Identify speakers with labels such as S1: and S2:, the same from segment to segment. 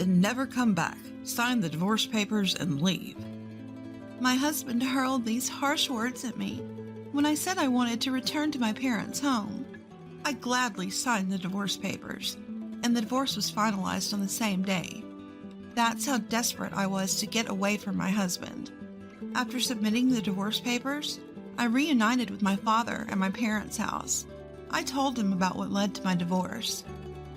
S1: then never come back, sign the divorce papers, and leave.
S2: My husband hurled these harsh words at me when I said I wanted to return to my parents' home. I gladly signed the divorce papers, and the divorce was finalized on the same day. That's how desperate I was to get away from my husband. After submitting the divorce papers, I reunited with my father at my parents' house. I told him about what led to my divorce.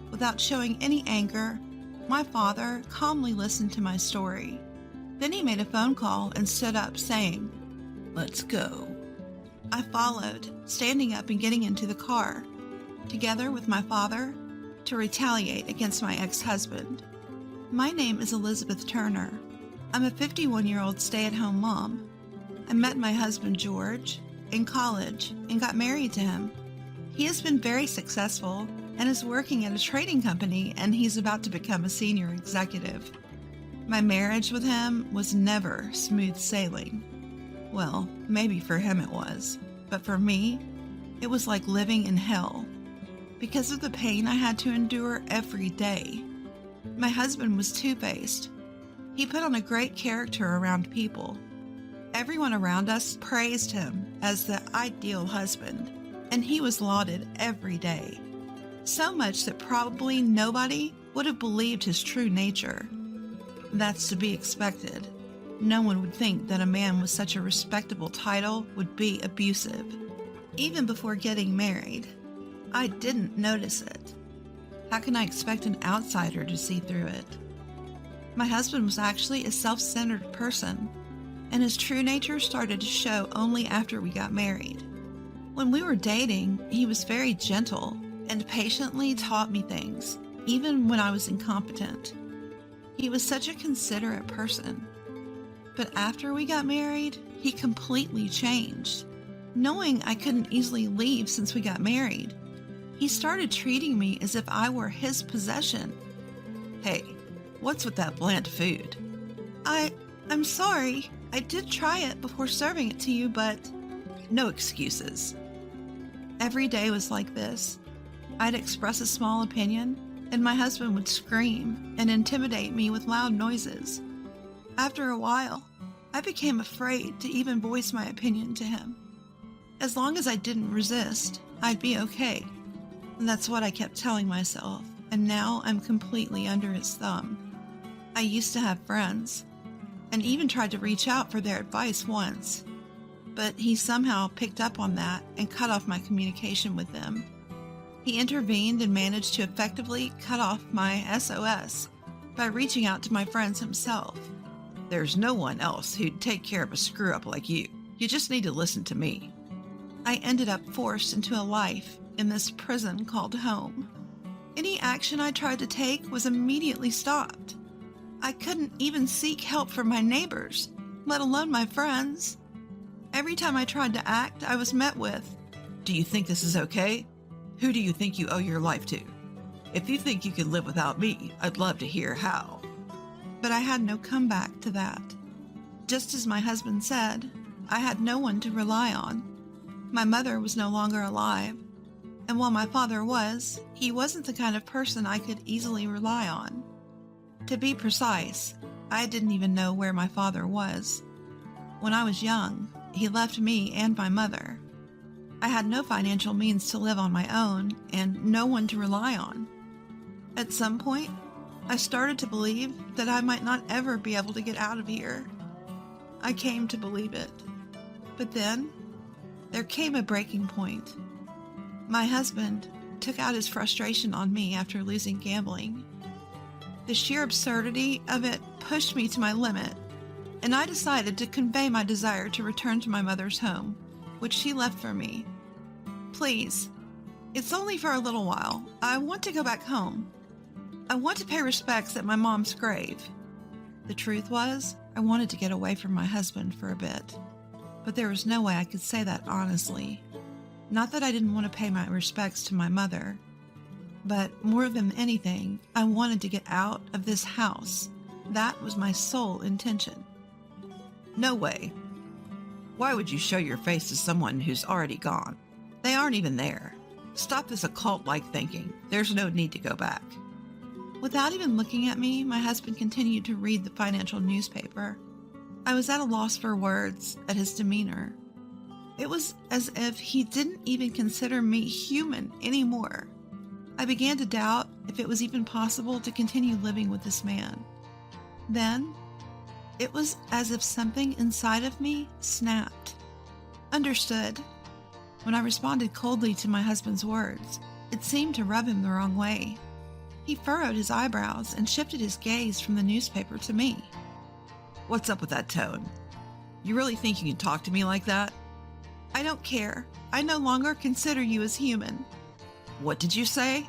S2: Without showing any anger, my father calmly listened to my story. Then he made a phone call and stood up, saying,
S1: "Let's go."
S2: I followed, standing up and getting into the car, together with my father, to retaliate against my ex-husband. My name is Elizabeth Turner. I'm a 51-year-old stay-at-home mom. I met my husband, George, in college and got married to him. He has been very successful and is working at a trading company, and he's about to become a senior executive. My marriage with him was never smooth sailing. Well, maybe for him it was, but for me, it was like living in hell because of the pain I had to endure every day. My husband was two-faced. He put on a great character around people. Everyone around us praised him as the ideal husband, and he was lauded every day. So much that probably nobody would have believed his true nature. That's to be expected. No one would think that a man with such a respectable title would be abusive. Even before getting married, I didn't notice it. How can I expect an outsider to see through it? My husband was actually a self-centered person, and his true nature started to show only after we got married. When we were dating, he was very gentle and patiently taught me things, even when I was incompetent. He was such a considerate person. But after we got married, he completely changed. Knowing I couldn't easily leave since we got married, he started treating me as if I were his possession.
S1: "Hey, what's with that bland food?"
S2: I'm sorry. I did try it before serving it to you, but..."
S1: "No excuses."
S2: Every day was like this. I'd express a small opinion, and my husband would scream and intimidate me with loud noises. After a while, I became afraid to even voice my opinion to him. As long as I didn't resist, I'd be okay. And that's what I kept telling myself, and now I'm completely under his thumb. I used to have friends, and even tried to reach out for their advice once, but he somehow picked up on that and cut off my communication with them. He intervened and managed to effectively cut off my SOS by reaching out to my friends himself.
S1: "There's no one else who'd take care of a screw-up like you. You just need to listen to me."
S2: I ended up forced into a life in this prison called home. Any action I tried to take was immediately stopped. I couldn't even seek help from my neighbors, let alone my friends. Every time I tried to act, I was met with,
S1: "Do you think this is okay? Who do you think you owe your life to? If you think you can live without me, I'd love to hear how."
S2: But I had no comeback to that. Just as my husband said, I had no one to rely on. My mother was no longer alive, and while my father was, he wasn't the kind of person I could easily rely on. To be precise, I didn't even know where my father was. When I was young, he left me and my mother. I had no financial means to live on my own and no one to rely on. At some point, I started to believe that I might not ever be able to get out of here. I came to believe it. But then, there came a breaking point. My husband took out his frustration on me after losing gambling. The sheer absurdity of it pushed me to my limit, and I decided to convey my desire to return to my mother's home, which she left for me. "Please, it's only for a little while. I want to go back home. I want to pay respects at my mom's grave." The truth was, I wanted to get away from my husband for a bit, but there was no way I could say that honestly. Not that I didn't want to pay my respects to my mother, but more than anything, I wanted to get out of this house. That was my sole intention.
S1: "No way. Why would you show your face to someone who's already gone? They aren't even there. Stop this occult-like thinking. There's no need to go back."
S2: Without even looking at me, my husband continued to read the financial newspaper. I was at a loss for words at his demeanor. It was as if he didn't even consider me human anymore. I began to doubt if it was even possible to continue living with this man. Then, it was as if something inside of me snapped. Understood. When I responded coldly to my husband's words, it seemed to rub him the wrong way. He furrowed his eyebrows and shifted his gaze from the newspaper to me.
S1: What's up with that tone? You really think you can talk to me like that?
S2: I don't care. I no longer consider you as human.
S1: What did you say?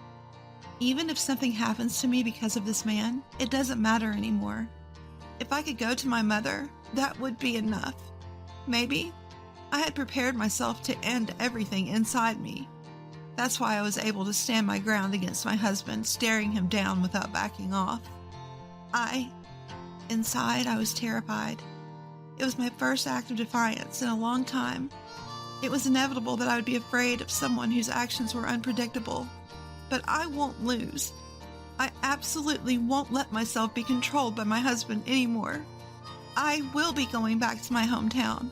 S2: Even if something happens to me because of this man, it doesn't matter anymore. If I could go to my mother, that would be enough. Maybe. I had prepared myself to end everything inside me. That's why I was able to stand my ground against my husband, staring him down without backing off. Inside, I was terrified. It was my first act of defiance in a long time. It was inevitable that I would be afraid of someone whose actions were unpredictable. But I won't lose. I absolutely won't let myself be controlled by my husband anymore. I will be going back to my hometown.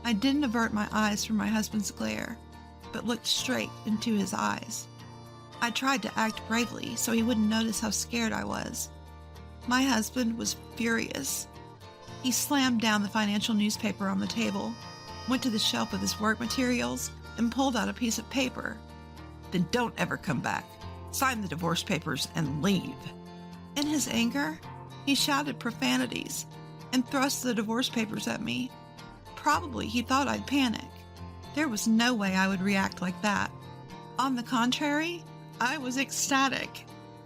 S2: I didn't avert my eyes from my husband's glare, but looked straight into his eyes. I tried to act bravely so he wouldn't notice how scared I was. My husband was furious. He slammed down the financial newspaper on the table, went to the shelf with his work materials, and pulled out a piece of paper.
S1: Then don't ever come back. Sign the divorce papers and leave.
S2: In his anger, he shouted profanities and thrust the divorce papers at me. Probably he thought I'd panic. There was no way I would react like that. On the contrary, I was ecstatic.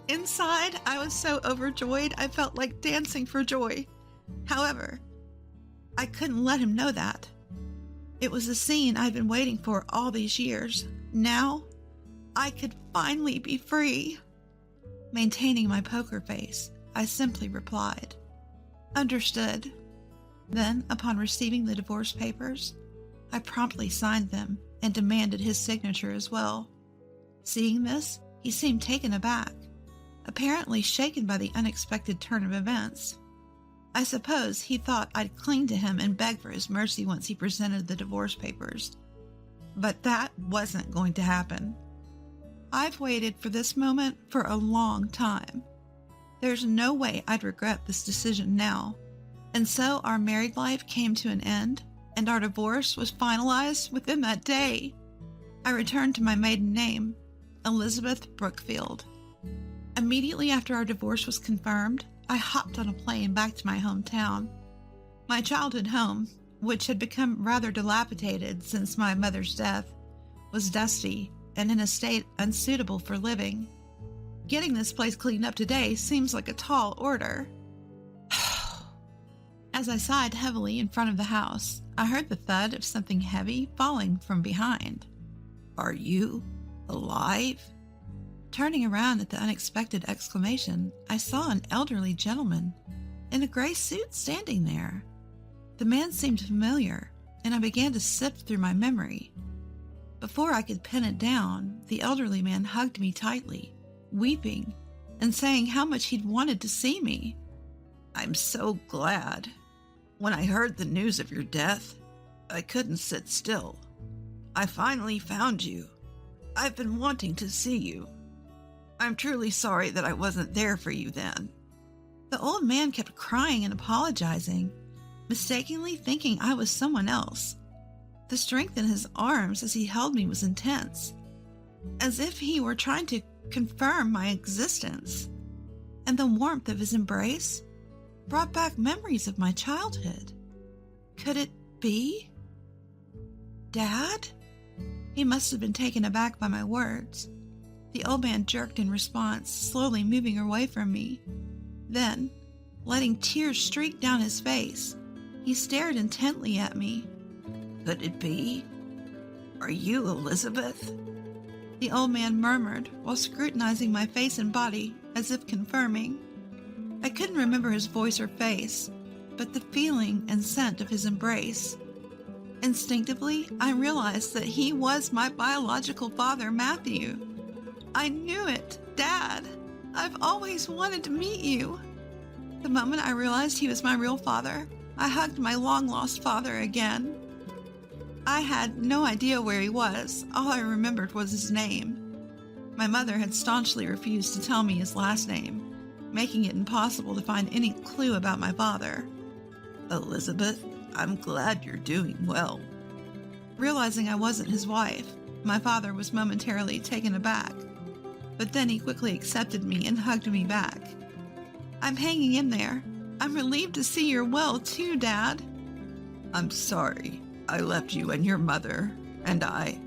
S2: Inside, I was so overjoyed I felt like dancing for joy. However, I couldn't let him know that. It was the scene I'd been waiting for all these years. Now, I could finally be free. Maintaining my poker face, I simply replied, "Understood." Then, upon receiving the divorce papers, I promptly signed them and demanded his signature as well. Seeing this, he seemed taken aback, apparently shaken by the unexpected turn of events. I suppose he thought I'd cling to him and beg for his mercy once he presented the divorce papers. But that wasn't going to happen. I've waited for this moment for a long time. There's no way I'd regret this decision now. And so our married life came to an end, and our divorce was finalized within that day. I returned to my maiden name, Elizabeth Brookfield. Immediately after our divorce was confirmed, I hopped on a plane back to my hometown. My childhood home, which had become rather dilapidated since my mother's death, was dusty and in a state unsuitable for living. Getting this place cleaned up today seems like a tall order. As I sighed heavily in front of the house, I heard the thud of something heavy falling from behind.
S1: Are you alive?
S2: Turning around at the unexpected exclamation, I saw an elderly gentleman in a gray suit standing there. The man seemed familiar, and I began to sift through my memory. Before I could pin it down, the elderly man hugged me tightly, weeping, and saying how much he'd wanted to see me.
S1: I'm so glad. When I heard the news of your death, I couldn't sit still. I finally found you. I've been wanting to see you. I'm truly sorry that I wasn't there for you then.
S2: The old man kept crying and apologizing, mistakenly thinking I was someone else. The strength in his arms as he held me was intense, as if he were trying to confirm my existence. And the warmth of his embrace brought back memories of my childhood. Could it be? Dad? He must have been taken aback by my words. The old man jerked in response, slowly moving away from me. Then, letting tears streak down his face, he stared intently at me.
S1: Could it be? Are you Elizabeth?
S2: The old man murmured while scrutinizing my face and body as if confirming. I couldn't remember his voice or face, but the feeling and scent of his embrace. Instinctively, I realized that he was my biological father, Matthew. I knew it, Dad. I've always wanted to meet you. The moment I realized he was my real father, I hugged my long-lost father again. I had no idea where he was. All I remembered was his name. My mother had staunchly refused to tell me his last name, making it impossible to find any clue about my father.
S1: Elizabeth, I'm glad you're doing well.
S2: Realizing I wasn't his wife, my father was momentarily taken aback, but then he quickly accepted me and hugged me back. I'm hanging in there. I'm relieved to see you're well too, Dad.
S1: I'm sorry. I left you and your mother, and I.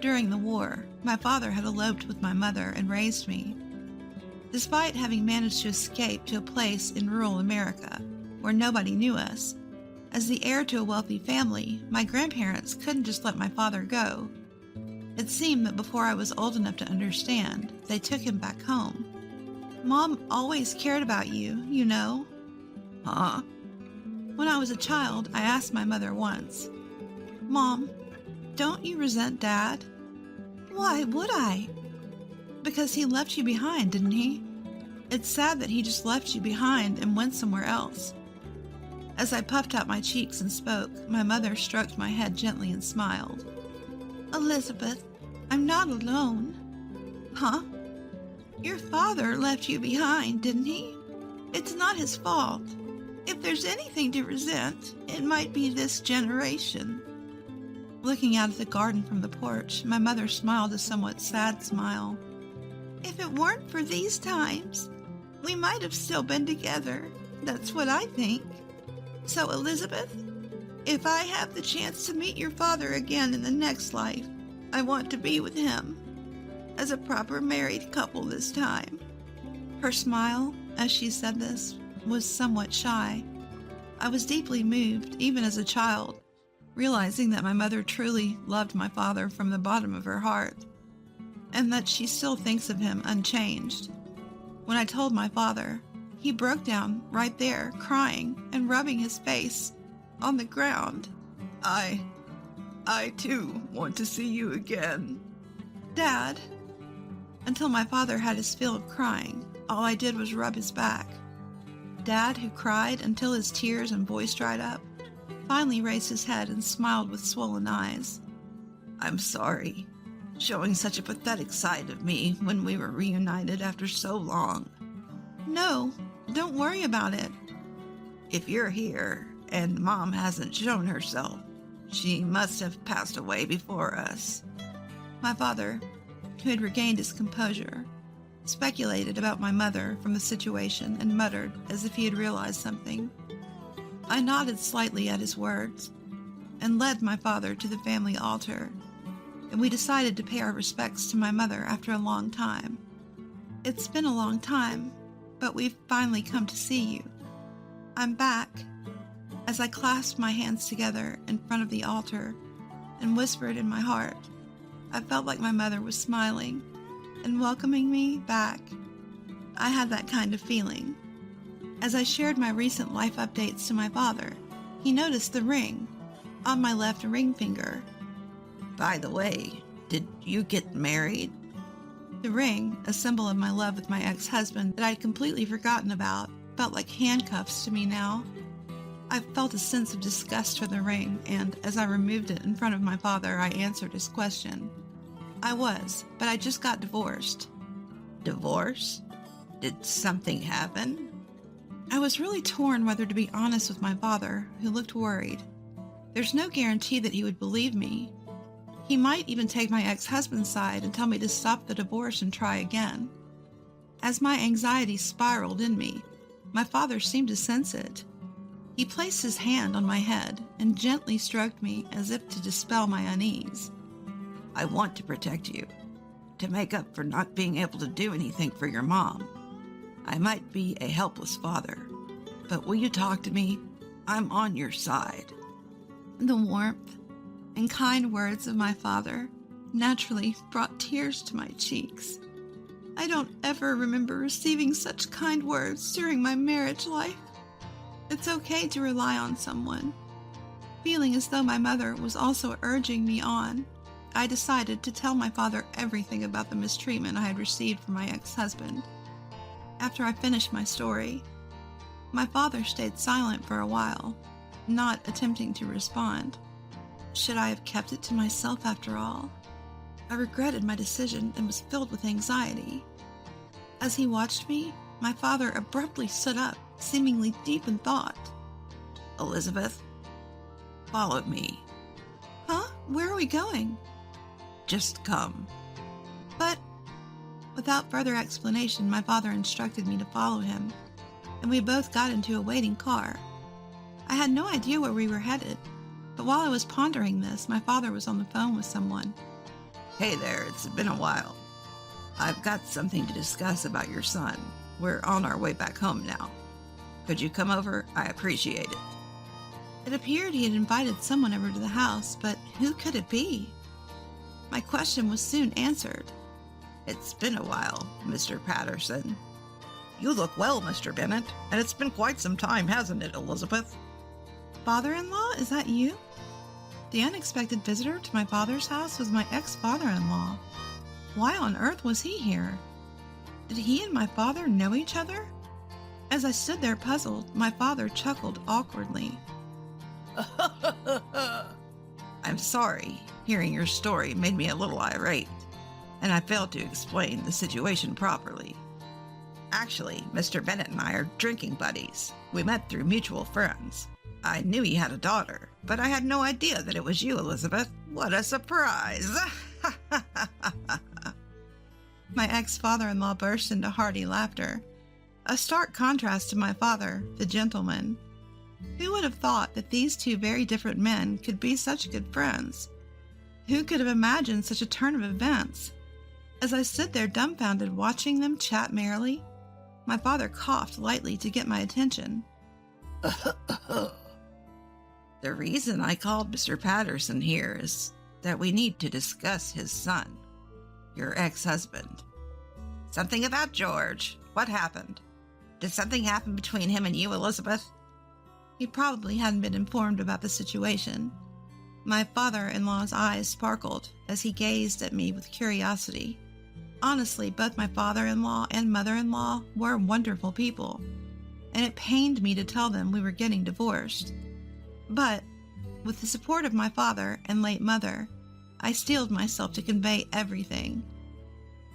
S2: During the war, my father had eloped with my mother and raised me. Despite having managed to escape to a place in rural America where nobody knew us, as the heir to a wealthy family, my grandparents couldn't just let my father go. It seemed that before I was old enough to understand, they took him back home. Mom always cared about you, you know.
S1: Huh?
S2: When I was a child, I asked my mother once, Mom, don't you resent Dad? Why would I? Because he left you behind, didn't he? It's sad that he just left you behind and went somewhere else. As I puffed out my cheeks and spoke, my mother stroked my head gently and smiled. Elizabeth, I'm not alone. Huh? Your father left you behind, didn't he? It's not his fault. If there's anything to resent, it might be this generation. Looking out at the garden from the porch, my mother smiled a somewhat sad smile. If it weren't for these times, we might have still been together. That's what I think. So, Elizabeth, if I have the chance to meet your father again in the next life, I want to be with him, as a proper married couple this time. Her smile, as she said this, was somewhat shy. I was deeply moved, even as a child, realizing that my mother truly loved my father from the bottom of her heart, and that she still thinks of him unchanged. When I told my father, he broke down right there, crying and rubbing his face on the ground.
S1: I too want to see you again.
S2: Dad. Until my father had his fill of crying, all I did was rub his back. Dad, who cried until his tears and voice dried up, finally raised his head and smiled with swollen eyes.
S1: I'm sorry, showing such a pathetic side of me when we were reunited after so long.
S2: No, don't worry about it.
S1: If you're here and Mom hasn't shown herself, she must have passed away before us.
S2: My father, who had regained his composure, speculated about my mother from the situation and muttered as if he had realized something. I nodded slightly at his words and led my father to the family altar, and we decided to pay our respects to my mother after a long time. It's been a long time, but we've finally come to see you. I'm back. As I clasped my hands together in front of the altar and whispered in my heart, I felt like my mother was smiling and welcoming me back. I had that kind of feeling. As I shared my recent life updates to my father, he noticed the ring on my left ring finger.
S1: By the way, did you get married?
S2: The ring, a symbol of my love with my ex-husband that I'd completely forgotten about, felt like handcuffs to me now. I felt a sense of disgust for the ring, and as I removed it in front of my father, I answered his question. I was, but I just got divorced.
S1: Divorce? Did something happen?
S2: I was really torn whether to be honest with my father, who looked worried. There's no guarantee that he would believe me. He might even take my ex-husband's side and tell me to stop the divorce and try again. As my anxiety spiraled in me, my father seemed to sense it. He placed his hand on my head and gently stroked me as if to dispel my unease.
S1: I want to protect you, to make up for not being able to do anything for your mom. I might be a helpless father, but will you talk to me? I'm on your side.
S2: The warmth and kind words of my father naturally brought tears to my cheeks. I don't ever remember receiving such kind words during my marriage life. It's okay to rely on someone. Feeling as though my mother was also urging me on, I decided to tell my father everything about the mistreatment I had received from my ex-husband. After I finished my story, my father stayed silent for a while, not attempting to respond. Should I have kept it to myself after all? I regretted my decision and was filled with anxiety. As he watched me, my father abruptly stood up, seemingly deep in thought.
S1: Elizabeth, follow me.
S2: Huh? Where are we going?
S1: Just come.
S2: But, without further explanation, my father instructed me to follow him, and we both got into a waiting car. I had no idea where we were headed, but while I was pondering this, my father was on the phone with someone.
S1: Hey there, it's been a while. I've got something to discuss about your son. We're on our way back home now. Could you come over? I appreciate it.
S2: It appeared he had invited someone over to the house, but who could it be? My question was soon answered.
S1: It's been a while, Mr. Patterson. You look well, Mr. Bennett, and it's been quite some time, hasn't it, Elizabeth?
S2: Father-in-law, is that you? The unexpected visitor to my father's house was my ex-father-in-law. Why on earth was he here? Did he and my father know each other? As I stood there puzzled, my father chuckled awkwardly.
S1: I'm sorry. Hearing your story made me a little irate, and I failed to explain the situation properly. Actually, Mr. Bennett and I are drinking buddies. We met through mutual friends. I knew he had a daughter, but I had no idea that it was you, Elizabeth. What a surprise!
S2: My ex-father-in-law burst into hearty laughter, a stark contrast to my father, the gentleman. Who would have thought that these two very different men could be such good friends? Who could have imagined such a turn of events? As I stood there dumbfounded watching them chat merrily, my father coughed lightly to get my attention.
S1: The reason I called Mr. Patterson here is that we need to discuss his son, your ex-husband. Something about George. What happened? Did something happen between him and you, Elizabeth?
S2: He probably hadn't been informed about the situation. My father-in-law's eyes sparkled as he gazed at me with curiosity. Honestly, both my father-in-law and mother-in-law were wonderful people, and it pained me to tell them we were getting divorced. But, with the support of my father and late mother, I steeled myself to convey everything.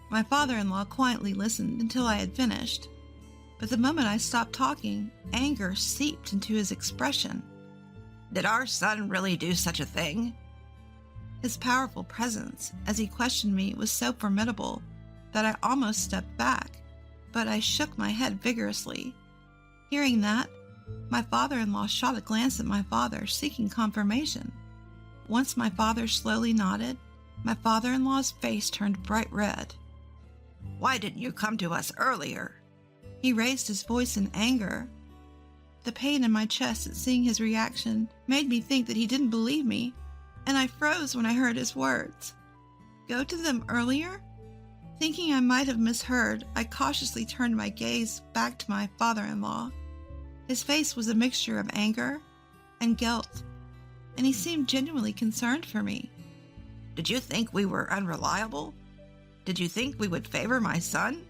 S2: My father-in-law quietly listened until I had finished, but the moment I stopped talking, anger seeped into his expression.
S1: Did our son really do such a thing?
S2: His powerful presence, as he questioned me, was so formidable that I almost stepped back, but I shook my head vigorously. Hearing that, my father-in-law shot a glance at my father, seeking confirmation. Once my father slowly nodded, my father-in-law's face turned bright red.
S1: Why didn't you come to us earlier?
S2: He raised his voice in anger. The pain in my chest at seeing his reaction made me think that he didn't believe me, and I froze when I heard his words. Go to them earlier? Thinking I might have misheard, I cautiously turned my gaze back to my father-in-law. His face was a mixture of anger and guilt, and he seemed genuinely concerned for me.
S1: Did you think we were unreliable? Did you think we would favor my son?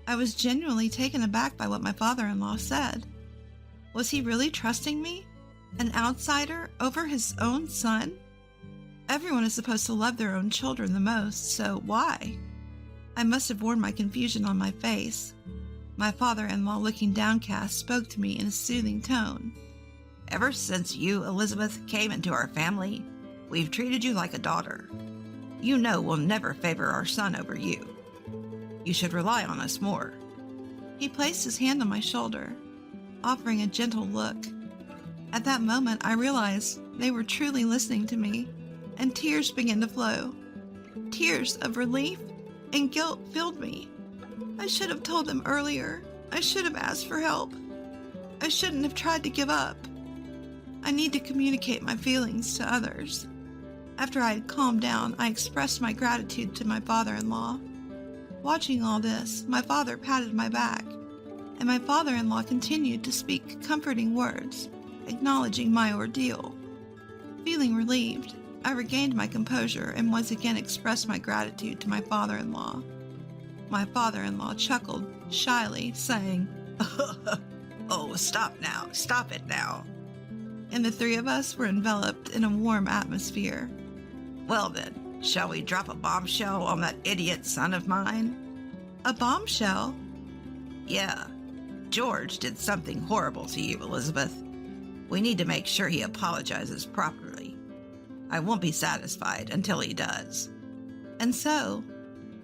S2: I was genuinely taken aback by what my father-in-law said. Was he really trusting me, an outsider, over his own son? Everyone is supposed to love their own children the most, so why? I must have worn my confusion on my face. My father-in-law, looking downcast, spoke to me in a soothing tone.
S1: Ever since you, Elizabeth, came into our family, we've treated you like a daughter. You know we'll never favor our son over you. You should rely on us more.
S2: He placed his hand on my shoulder, offering a gentle look. At that moment, I realized they were truly listening to me, and tears began to flow. Tears of relief and guilt filled me. I should have told them earlier. I should have asked for help. I shouldn't have tried to give up. I need to communicate my feelings to others. After I had calmed down, I expressed my gratitude to my father-in-law. Watching all this, my father patted my back, and my father-in-law continued to speak comforting words, acknowledging my ordeal. Feeling relieved, I regained my composure and once again expressed my gratitude to my father-in-law. My father-in-law chuckled shyly saying,
S1: Oh, stop it now.
S2: and the three of us were enveloped in a warm atmosphere.
S1: Well then, shall we drop a bombshell on that idiot son of mine?
S2: A bombshell?
S1: Yeah, George did something horrible to you, Elizabeth. We need to make sure he apologizes properly. I won't be satisfied until he does.
S2: And so,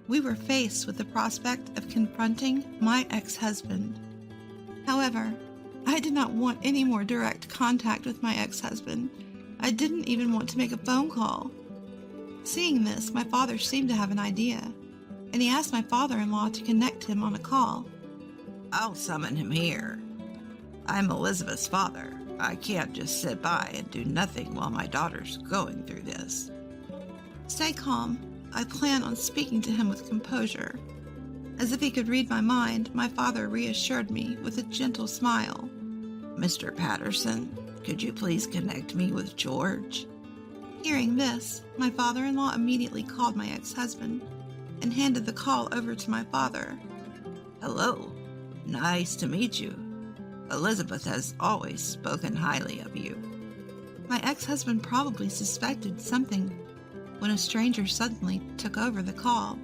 S2: we were faced with the prospect of confronting my ex-husband. However, I did not want any more direct contact with my ex-husband. I didn't even want to make a phone call. Seeing this, my father seemed to have an idea, and he asked my father-in-law to connect him on a call.
S1: I'll summon him here. I'm Elizabeth's father. I can't just sit by and do nothing while my daughter's going through this.
S2: Stay calm. I plan on speaking to him with composure. As if he could read my mind, my father reassured me with a gentle smile.
S1: Mr. Patterson, could you please connect me with George?
S2: Hearing this, my father-in-law immediately called my ex-husband and handed the call over to my father.
S1: Hello. Nice to meet you. Elizabeth has always spoken highly of you.
S2: My ex-husband probably suspected something when a stranger suddenly took over the call.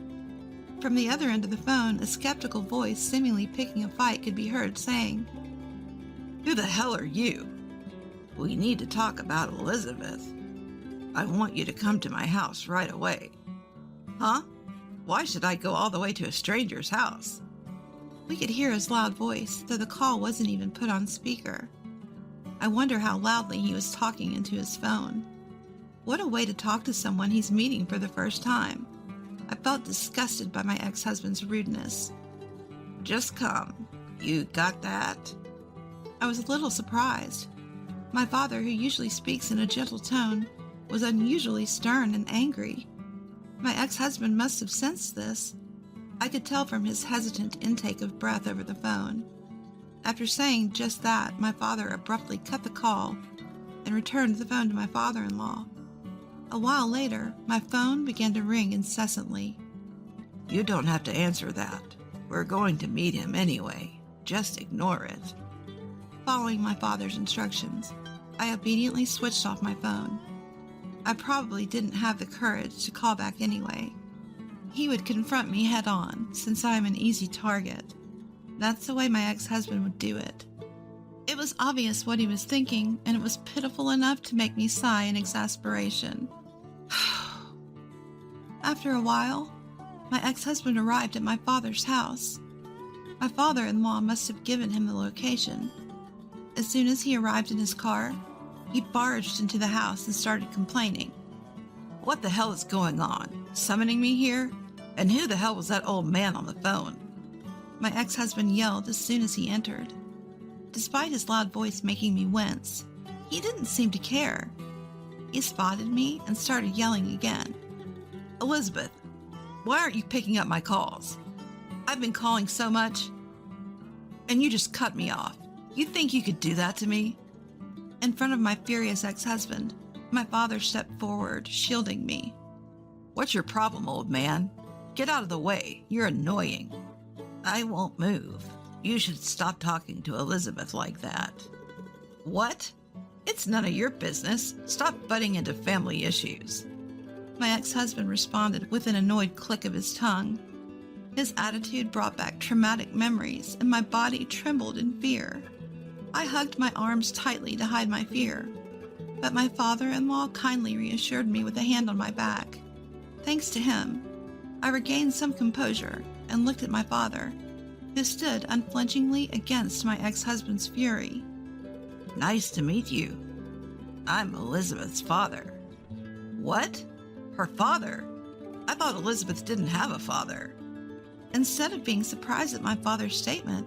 S2: From the other end of the phone, a skeptical voice seemingly picking a fight could be heard saying,
S1: Who the hell are you? We need to talk about Elizabeth. I want you to come to my house right away. Huh? Why should I go all the way to a stranger's house?
S2: We could hear his loud voice, though the call wasn't even put on speaker. I wonder how loudly he was talking into his phone. What a way to talk to someone he's meeting for the first time. I felt disgusted by my ex-husband's rudeness.
S1: Just come. You got that?
S2: I was a little surprised. My father, who usually speaks in a gentle tone, was unusually stern and angry. My ex-husband must have sensed this. I could tell from his hesitant intake of breath over the phone. After saying just that, my father abruptly cut the call and returned the phone to my father-in-law. A while later, my phone began to ring incessantly.
S1: You don't have to answer that. We're going to meet him anyway. Just ignore it.
S2: Following my father's instructions, I obediently switched off my phone. I probably didn't have the courage to call back anyway. He would confront me head-on, since I am an easy target. That's the way my ex-husband would do it. It was obvious what he was thinking, and it was pitiful enough to make me sigh in exasperation. After a while, my ex-husband arrived at my father's house. My father-in-law must have given him the location. As soon as he arrived in his car, he barged into the house and started complaining.
S1: What the hell is going on? Summoning me here? And who the hell was that old man on the phone?
S2: My ex-husband yelled as soon as he entered. Despite his loud voice making me wince, he didn't seem to care. He spotted me and started yelling again.
S1: Elizabeth, why aren't you picking up my calls? I've been calling so much, and you just cut me off. You think you could do that to me?
S2: In front of my furious ex-husband, my father stepped forward, shielding me.
S1: What's your problem, old man? Get out of the way. You're annoying. I won't move. You should stop talking to Elizabeth like that. What? It's none of your business. Stop butting into family issues.
S2: My ex-husband responded with an annoyed click of his tongue. His attitude brought back traumatic memories, and my body trembled in fear. I hugged my arms tightly to hide my fear, but my father-in-law kindly reassured me with a hand on my back. Thanks to him, I regained some composure and looked at my father, who stood unflinchingly against my ex-husband's fury.
S1: Nice to meet you. I'm Elizabeth's father. What? Her father? I thought Elizabeth didn't have a father.
S2: Instead of being surprised at my father's statement,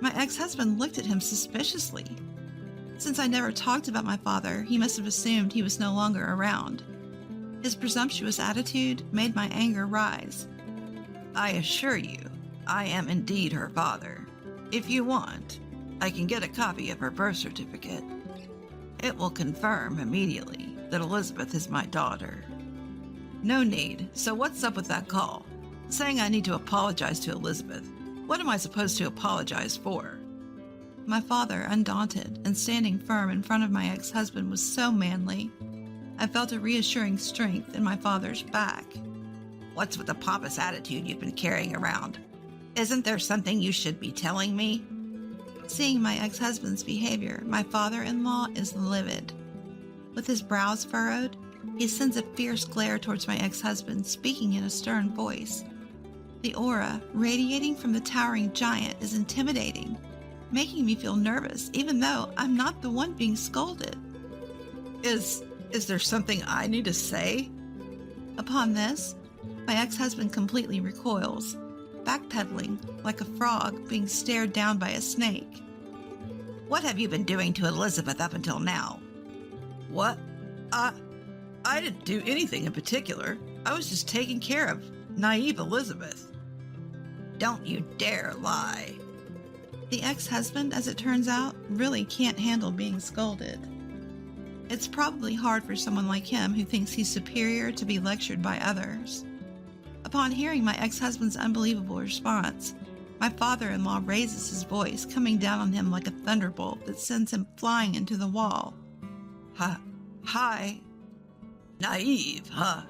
S2: my ex-husband looked at him suspiciously. Since I never talked about my father, he must have assumed he was no longer around. His presumptuous attitude made my anger rise.
S1: I assure you, I am indeed her father. If you want, I can get a copy of her birth certificate. It will confirm immediately that Elizabeth is my daughter. No need. So what's up with that call? Saying I need to apologize to Elizabeth. What am I supposed to apologize for?
S2: My father, undaunted and standing firm in front of my ex-husband, was so manly. I felt a reassuring strength in my father's back.
S1: What's with the pompous attitude you've been carrying around? Isn't there something you should be telling me?
S2: Seeing my ex-husband's behavior, my father-in-law is livid. With his brows furrowed, he sends a fierce glare towards my ex-husband, speaking in a stern voice. The aura radiating from the towering giant is intimidating, making me feel nervous, even though I'm not the one being scolded.
S1: Is there something I need to say?
S2: Upon this, my ex-husband completely recoils, backpedaling like a frog being stared down by a snake.
S1: What have you been doing to Elizabeth up until now? What? I didn't do anything in particular. I was just taking care of naive Elizabeth. Don't you dare lie.
S2: The ex-husband, as it turns out, really can't handle being scolded. It's probably hard for someone like him who thinks he's superior to be lectured by others. Upon hearing my ex-husband's unbelievable response, my father-in-law raises his voice, coming down on him like a thunderbolt that sends him flying into the wall.
S1: Hi. Naive, huh?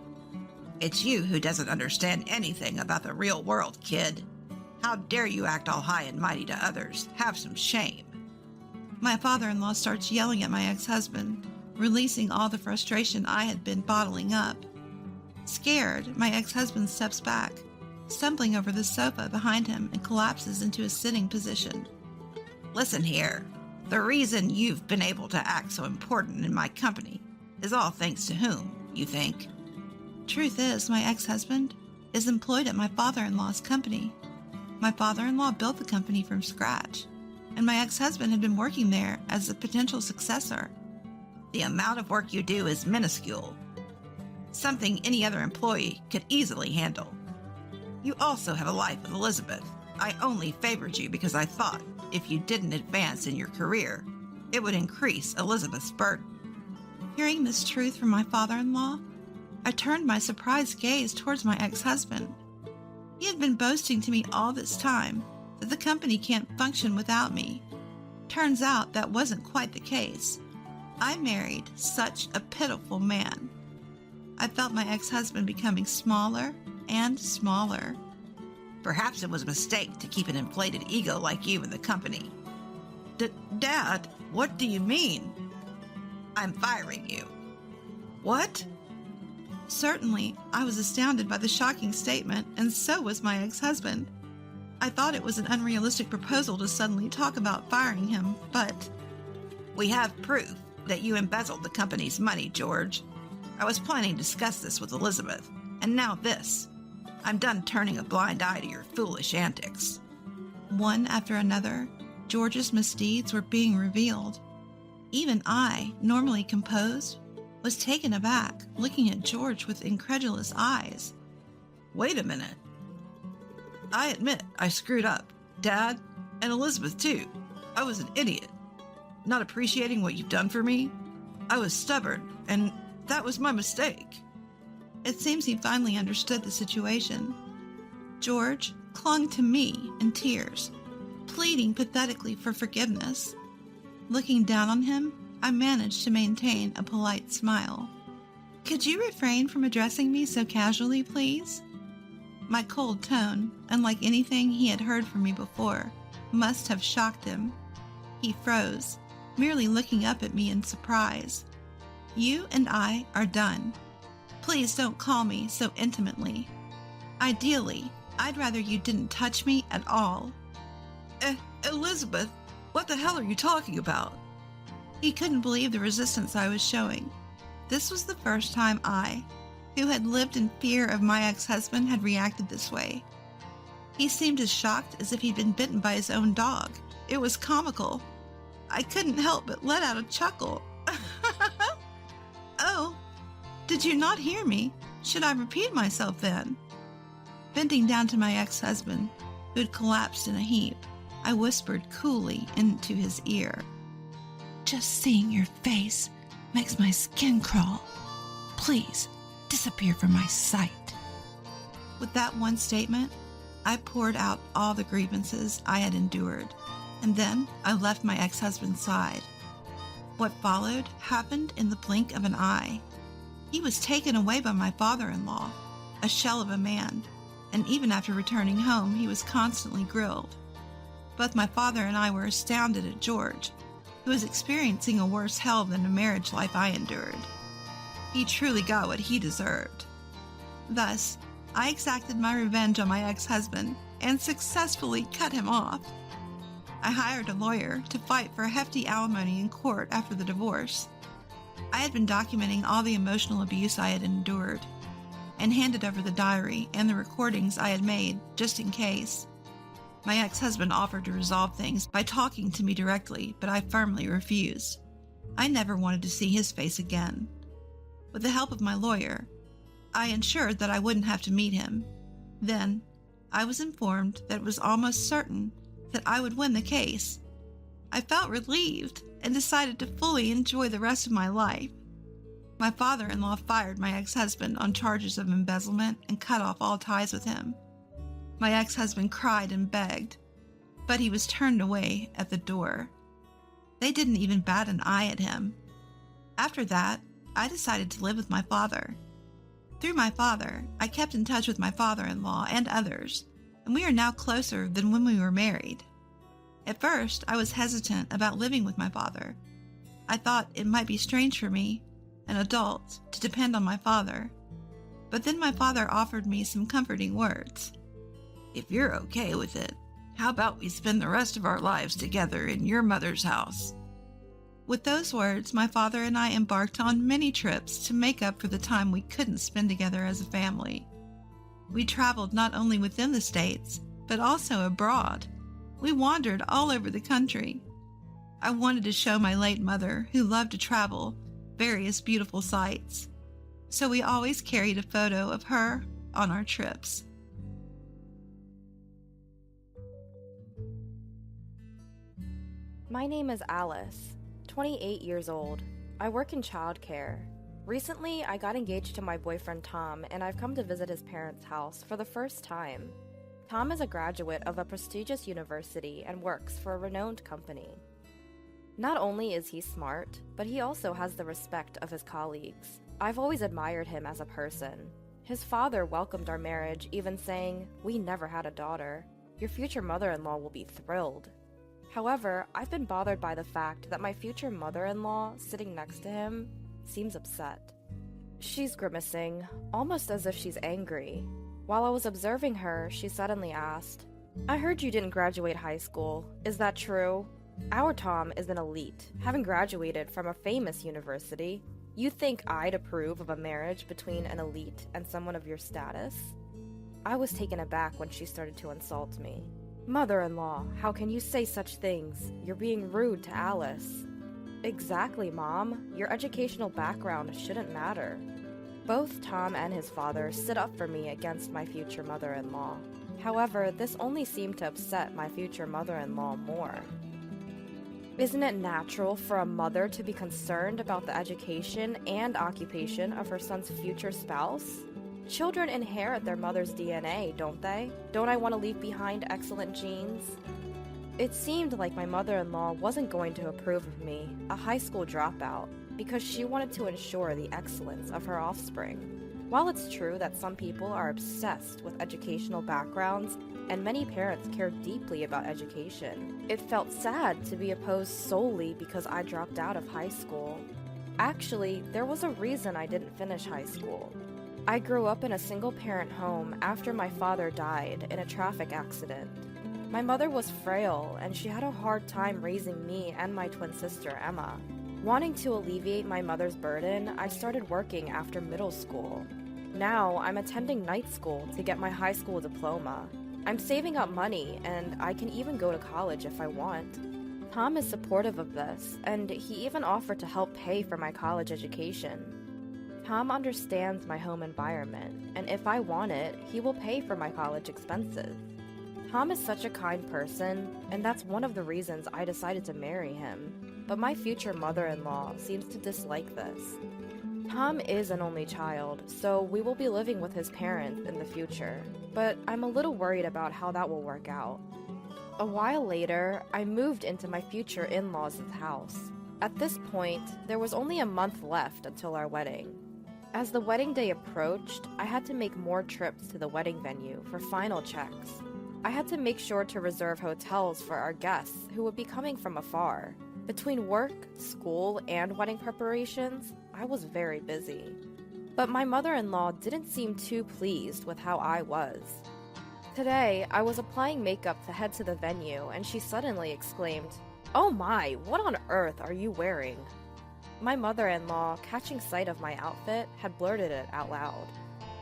S1: It's you who doesn't understand anything about the real world, kid. How dare you act all high and mighty to others? Have some shame.
S2: My father-in-law starts yelling at my ex-husband, releasing all the frustration I had been bottling up. Scared, my ex-husband steps back, stumbling over the sofa behind him and collapses into a sitting position.
S1: Listen here. The reason you've been able to act so important in my company is all thanks to whom, you think?
S2: Truth is, my ex-husband is employed at my father-in-law's company. My father-in-law built the company from scratch, and my ex-husband had been working there as a potential successor.
S1: The amount of work you do is minuscule. Something any other employee could easily handle. You also have a life with Elizabeth. I only favored you because I thought if you didn't advance in your career, it would increase Elizabeth's burden.
S2: Hearing this truth from my father-in-law, I turned my surprised gaze towards my ex-husband. He had been boasting to me all this time that the company can't function without me. Turns out that wasn't quite the case. I married such a pitiful man. I felt my ex-husband becoming smaller and smaller.
S1: Perhaps it was a mistake to keep an inflated ego like you in the company. Dad, what do you mean? I'm firing you. What?
S2: Certainly, I was astounded by the shocking statement, and so was my ex-husband. I thought it was an unrealistic proposal to suddenly talk about firing him, but...
S1: We have proof that you embezzled the company's money, George. I was planning to discuss this with Elizabeth, and now this. I'm done turning a blind eye to your foolish antics.
S2: One after another, George's misdeeds were being revealed. Even I, normally composed, was taken aback, looking at George with incredulous eyes.
S1: Wait a minute. I admit I screwed up. Dad, and Elizabeth too. I was an idiot. Not appreciating what you've done for me. I was stubborn, and that was my mistake.
S2: It seems he finally understood the situation. George clung to me in tears, pleading pathetically for forgiveness. Looking down on him, I managed to maintain a polite smile. Could you refrain from addressing me so casually, please? My cold tone, unlike anything he had heard from me before, must have shocked him. He froze, merely looking up at me in surprise. You and I are done. Please don't call me so intimately. Ideally, I'd rather you didn't touch me at all.
S1: Elizabeth, what the hell are you talking about?
S2: He couldn't believe the resistance I was showing. This was the first time I, who had lived in fear of my ex-husband, had reacted this way. He seemed as shocked as if he'd been bitten by his own dog. It was comical. I couldn't help but let out a chuckle. Oh, did you not hear me? Should I repeat myself then? Bending down to my ex-husband, who had collapsed in a heap, I whispered coolly into his ear. Just seeing your face makes my skin crawl. Please, disappear from my sight. With that one statement, I poured out all the grievances I had endured, and then I left my ex-husband's side. What followed happened in the blink of an eye. He was taken away by my father-in-law, a shell of a man, and even after returning home, he was constantly grilled. Both my father and I were astounded at George, who was experiencing a worse hell than the marriage life I endured. He truly got what he deserved. Thus, I exacted my revenge on my ex-husband and successfully cut him off. I hired a lawyer to fight for hefty alimony in court after the divorce. I had been documenting all the emotional abuse I had endured and handed over the diary and the recordings I had made just in case. My ex-husband offered to resolve things by talking to me directly, but I firmly refused. I never wanted to see his face again. With the help of my lawyer, I ensured that I wouldn't have to meet him. Then, I was informed that it was almost certain that I would win the case. I felt relieved and decided to fully enjoy the rest of my life. My father-in-law fired my ex-husband on charges of embezzlement and cut off all ties with him. My ex-husband cried and begged, but he was turned away at the door. They didn't even bat an eye at him. After that, I decided to live with my father. Through my father, I kept in touch with my father-in-law and others, and we are now closer than when we were married. At first, I was hesitant about living with my father. I thought it might be strange for me, an adult, to depend on my father. But then my father offered me some comforting words.
S1: If you're okay with it, how about we spend the rest of our lives together in your mother's house?
S2: With those words, my father and I embarked on many trips to make up for the time we couldn't spend together as a family. We traveled not only within the States, but also abroad. We wandered all over the country. I wanted to show my late mother, who loved to travel, various beautiful sights. So we always carried a photo of her on our trips.
S3: My name is Alice, 28 years old. I work in childcare. Recently, I got engaged to my boyfriend Tom, and I've come to visit his parents' house for the first time. Tom is a graduate of a prestigious university and works for a renowned company. Not only is he smart, but he also has the respect of his colleagues. I've always admired him as a person. His father welcomed our marriage, even saying, "We never had a daughter. Your future mother-in-law will be thrilled." However, I've been bothered by the fact that my future mother-in-law, sitting next to him, seems upset. She's grimacing, almost as if she's angry. While I was observing her, she suddenly asked, "I heard you didn't graduate high school. Is that true? Our Tom is an elite, having graduated from a famous university. You think I'd approve of a marriage between an elite and someone of your status?" I was taken aback when she started to insult me. "Mother-in-law, how can you say such things? You're being rude to Alice." "Exactly, Mom. Your educational background shouldn't matter." Both Tom and his father stood up for me against my future mother-in-law. However, this only seemed to upset my future mother-in-law more. Isn't it natural for a mother to be concerned about the education and occupation of her son's future spouse? Children inherit their mother's DNA, don't they? Don't I want to leave behind excellent genes? It seemed like my mother-in-law wasn't going to approve of me, a high school dropout, because she wanted to ensure the excellence of her offspring. While it's true that some people are obsessed with educational backgrounds, and many parents care deeply about education, it felt sad to be opposed solely because I dropped out of high school. Actually, there was a reason I didn't finish high school. I grew up in a single-parent home after my father died in a traffic accident. My mother was frail, and she had a hard time raising me and my twin sister, Emma. Wanting to alleviate my mother's burden, I started working after middle school. Now, I'm attending night school to get my high school diploma. I'm saving up money, and I can even go to college if I want. Tom is supportive of this, and he even offered to help pay for my college education. Tom understands my home environment, and if I want it, he will pay for my college expenses. Tom is such a kind person, and that's one of the reasons I decided to marry him. But my future mother-in-law seems to dislike this. Tom is an only child, so we will be living with his parents in the future, but I'm a little worried about how that will work out. A while later, I moved into my future in-laws' house. At this point, there was only a month left until our wedding. As the wedding day approached, I had to make more trips to the wedding venue for final checks. I had to make sure to reserve hotels for our guests who would be coming from afar. Between work, school, and wedding preparations, I was very busy. But my mother-in-law didn't seem too pleased with how I was. Today, I was applying makeup to head to the venue, and she suddenly exclaimed, "Oh my, what on earth are you wearing?" My mother-in-law, catching sight of my outfit, had blurted it out loud.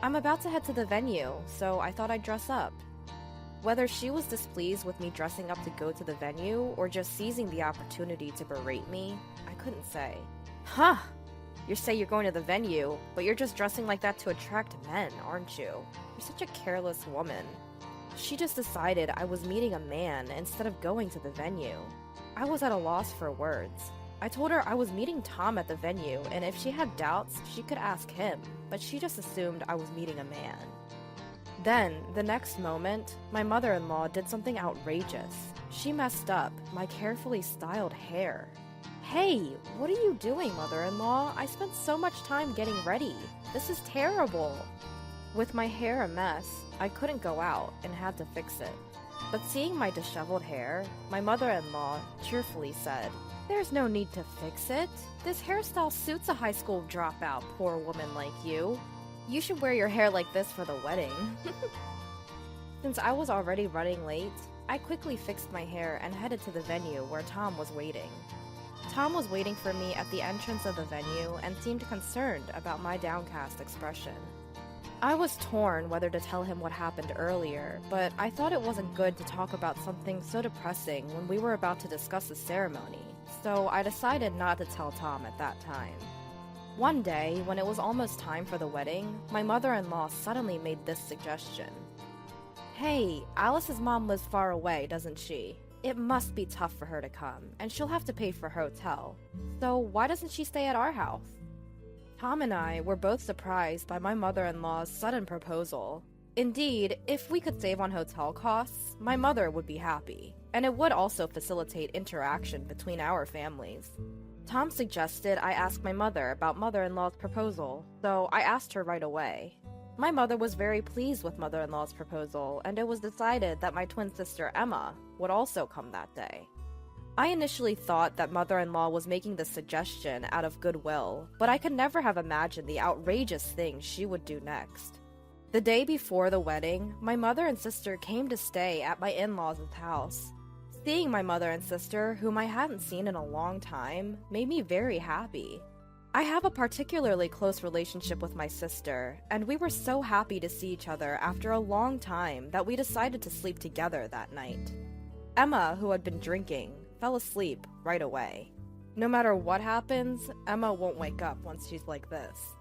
S3: I'm about to head to the venue, so I thought I'd dress up. Whether she was displeased with me dressing up to go to the venue, or just seizing the opportunity to berate me, I couldn't say. Huh! You say you're going to the venue, but you're just dressing like that to attract men, aren't you? You're such a careless woman. She just decided I was meeting a man instead of going to the venue. I was at a loss for words. I told her I was meeting Tom at the venue, and if she had doubts, she could ask him, but she just assumed I was meeting a man. Then, the next moment, my mother-in-law did something outrageous. She messed up my carefully styled hair. Hey, what are you doing, mother-in-law? I spent so much time getting ready. This is terrible. With my hair a mess, I couldn't go out and had to fix it. But seeing my disheveled hair, my mother-in-law cheerfully said, "There's no need to fix it. This hairstyle suits a high school dropout, poor woman like you. You should wear your hair like this for the wedding." Since I was already running late, I quickly fixed my hair and headed to the venue where Tom was waiting. Tom was waiting for me at the entrance of the venue and seemed concerned about my downcast expression. I was torn whether to tell him what happened earlier, but I thought it wasn't good to talk about something so depressing when we were about to discuss the ceremony, so I decided not to tell Tom at that time. One day, when it was almost time for the wedding, my mother-in-law suddenly made this suggestion. "Hey, Alice's mom lives far away, doesn't she? It must be tough for her to come, and she'll have to pay for her hotel. So why doesn't she stay at our house?" Tom and I were both surprised by my mother-in-law's sudden proposal. Indeed, if we could save on hotel costs, my mother would be happy, and it would also facilitate interaction between our families. Tom suggested I ask my mother about mother-in-law's proposal, so I asked her right away. My mother was very pleased with mother-in-law's proposal, and it was decided that my twin sister Emma would also come that day. I initially thought that mother-in-law was making this suggestion out of goodwill, but I could never have imagined the outrageous things she would do next. The day before the wedding, my mother and sister came to stay at my in-laws' house. Seeing my mother and sister, whom I hadn't seen in a long time, made me very happy. I have a particularly close relationship with my sister, and we were so happy to see each other after a long time that we decided to sleep together that night. Emma, who had been drinking, fell asleep right away. No matter what happens, Emma won't wake up once she's like this.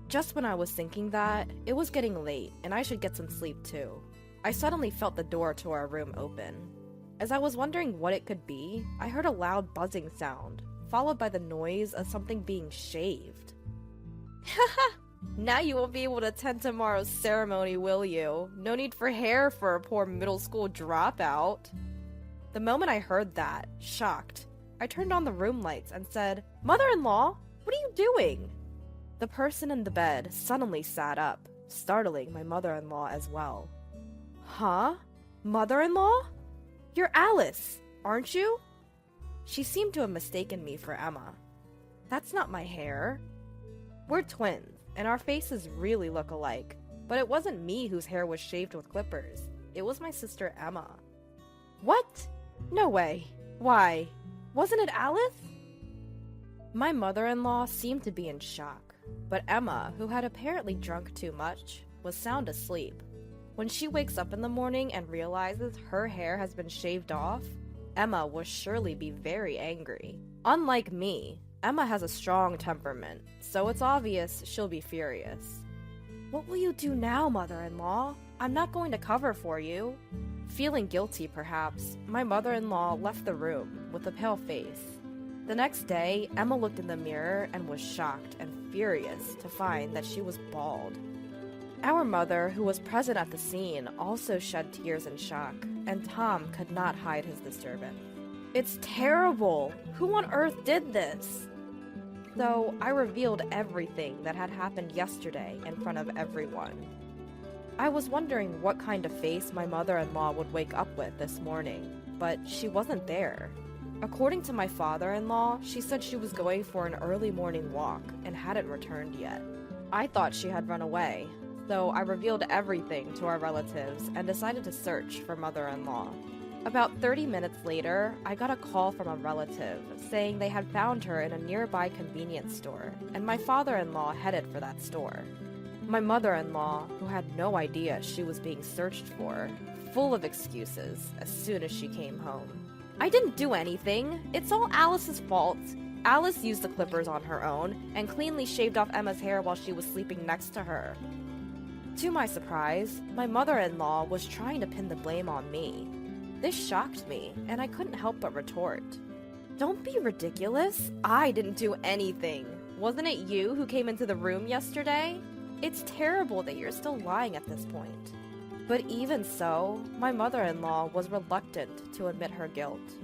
S3: Just when I was thinking that, it was getting late and I should get some sleep too. I suddenly felt the door to our room open. As I was wondering what it could be, I heard a loud buzzing sound, followed by the noise of something being shaved. Haha! Now you won't be able to attend tomorrow's ceremony, will you? No need for hair for a poor middle school dropout. The moment I heard that, shocked, I turned on the room lights and said, "Mother-in-law, what are you doing?" The person in the bed suddenly sat up, startling my mother-in-law as well. Huh? Mother-in-law? You're Alice, aren't you? She seemed to have mistaken me for Emma. That's not my hair. We're twins, and our faces really look alike, but it wasn't me whose hair was shaved with clippers. It was my sister Emma. What? No way. Why? Wasn't it Alice? My mother-in-law seemed to be in shock, but Emma, who had apparently drunk too much, was sound asleep. When she wakes up in the morning and realizes her hair has been shaved off, Emma will surely be very angry. Unlike me, Emma has a strong temperament, so it's obvious she'll be furious. What will you do now, mother-in-law? I'm not going to cover for you. Feeling guilty, perhaps, my mother-in-law left the room with a pale face. The next day, Emma looked in the mirror and was shocked and furious to find that she was bald. Our mother, who was present at the scene, also shed tears in shock, and Tom could not hide his disturbance. "It's terrible! Who on earth did this?" So I revealed everything that had happened yesterday in front of everyone. I was wondering what kind of face my mother-in-law would wake up with this morning, but she wasn't there. According to my father-in-law, she said she was going for an early morning walk and hadn't returned yet. I thought she had run away, so I revealed everything to our relatives and decided to search for mother-in-law. About 30 minutes later, I got a call from a relative saying they had found her in a nearby convenience store, and my father-in-law headed for that store. My mother-in-law, who had no idea she was being searched for, full of excuses as soon as she came home. "I didn't do anything. It's all Alice's fault. Alice used the clippers on her own and cleanly shaved off Emma's hair while she was sleeping next to her." To my surprise, my mother-in-law was trying to pin the blame on me. This shocked me, and I couldn't help but retort. "Don't be ridiculous. I didn't do anything. Wasn't it you who came into the room yesterday? It's terrible that you're still lying at this point." But even so, my mother-in-law was reluctant to admit her guilt.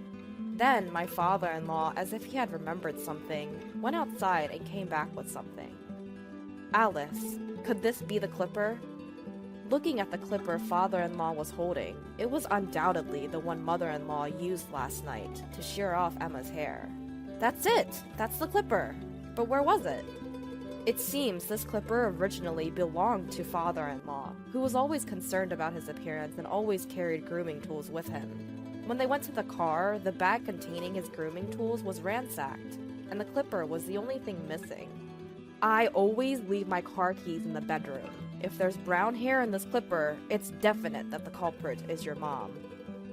S3: Then my father-in-law, as if he had remembered something, went outside and came back with something. "Alice, could this be the clipper?" Looking at the clipper father-in-law was holding, it was undoubtedly the one mother-in-law used last night to shear off Emma's hair. "That's it! That's the clipper! But where was it?" It seems this clipper originally belonged to father-in-law, who was always concerned about his appearance and always carried grooming tools with him. When they went to the car, the bag containing his grooming tools was ransacked, and the clipper was the only thing missing. "I always leave my car keys in the bedroom. If there's brown hair in this clipper, it's definite that the culprit is your mom."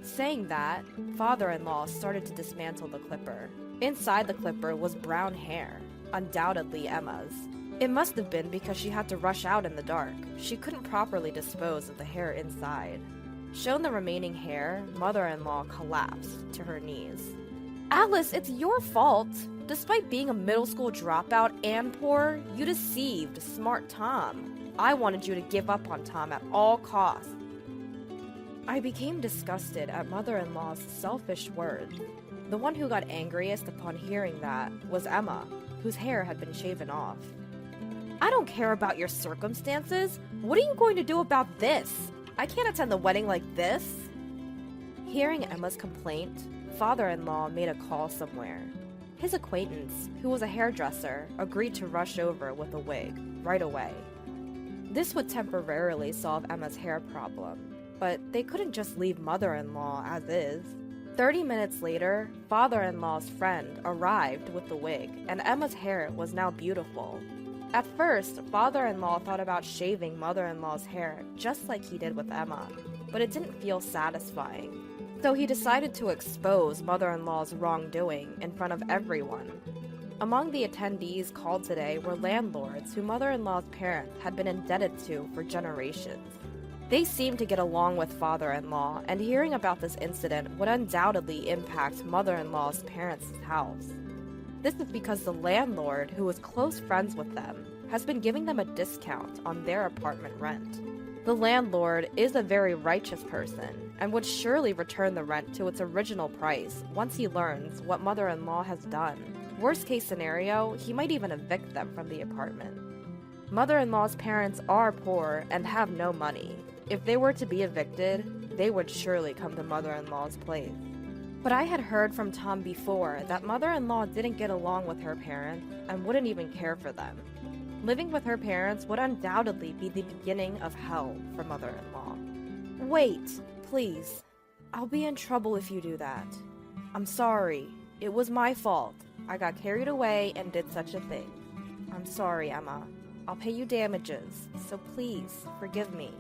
S3: Saying that, father-in-law started to dismantle the clipper. Inside the clipper was brown hair, undoubtedly Emma's. It must have been because she had to rush out in the dark. She couldn't properly dispose of the hair inside. Shown the remaining hair, mother-in-law collapsed to her knees. "Alice, it's your fault! Despite being a middle school dropout and poor, you deceived smart Tom. I wanted you to give up on Tom at all costs." I became disgusted at mother-in-law's selfish words. The one who got angriest upon hearing that was Emma, whose hair had been shaven off. "I don't care about your circumstances. What are you going to do about this? I can't attend the wedding like this." Hearing Emma's complaint, father-in-law made a call somewhere. His acquaintance, who was a hairdresser, agreed to rush over with a wig right away. This would temporarily solve Emma's hair problem, but they couldn't just leave mother-in-law as is. 30 minutes later, father-in-law's friend arrived with the wig, and Emma's hair was now beautiful. At first, father-in-law thought about shaving mother-in-law's hair just like he did with Emma, but it didn't feel satisfying. So he decided to expose mother-in-law's wrongdoing in front of everyone. Among the attendees called today were landlords who mother-in-law's parents had been indebted to for generations. They seemed to get along with father-in-law, and hearing about this incident would undoubtedly impact mother-in-law's parents' house. This is because the landlord, who was close friends with them, has been giving them a discount on their apartment rent. The landlord is a very righteous person and would surely return the rent to its original price once he learns what mother-in-law has done. Worst case scenario, he might even evict them from the apartment. Mother-in-law's parents are poor and have no money. If they were to be evicted, they would surely come to mother-in-law's place. But I had heard from Tom before that mother-in-law didn't get along with her parents and wouldn't even care for them. Living with her parents would undoubtedly be the beginning of hell for mother-in-law. "Wait, please. I'll be in trouble if you do that. I'm sorry. It was my fault. I got carried away and did such a thing. I'm sorry, Emma. I'll pay you damages, so please forgive me."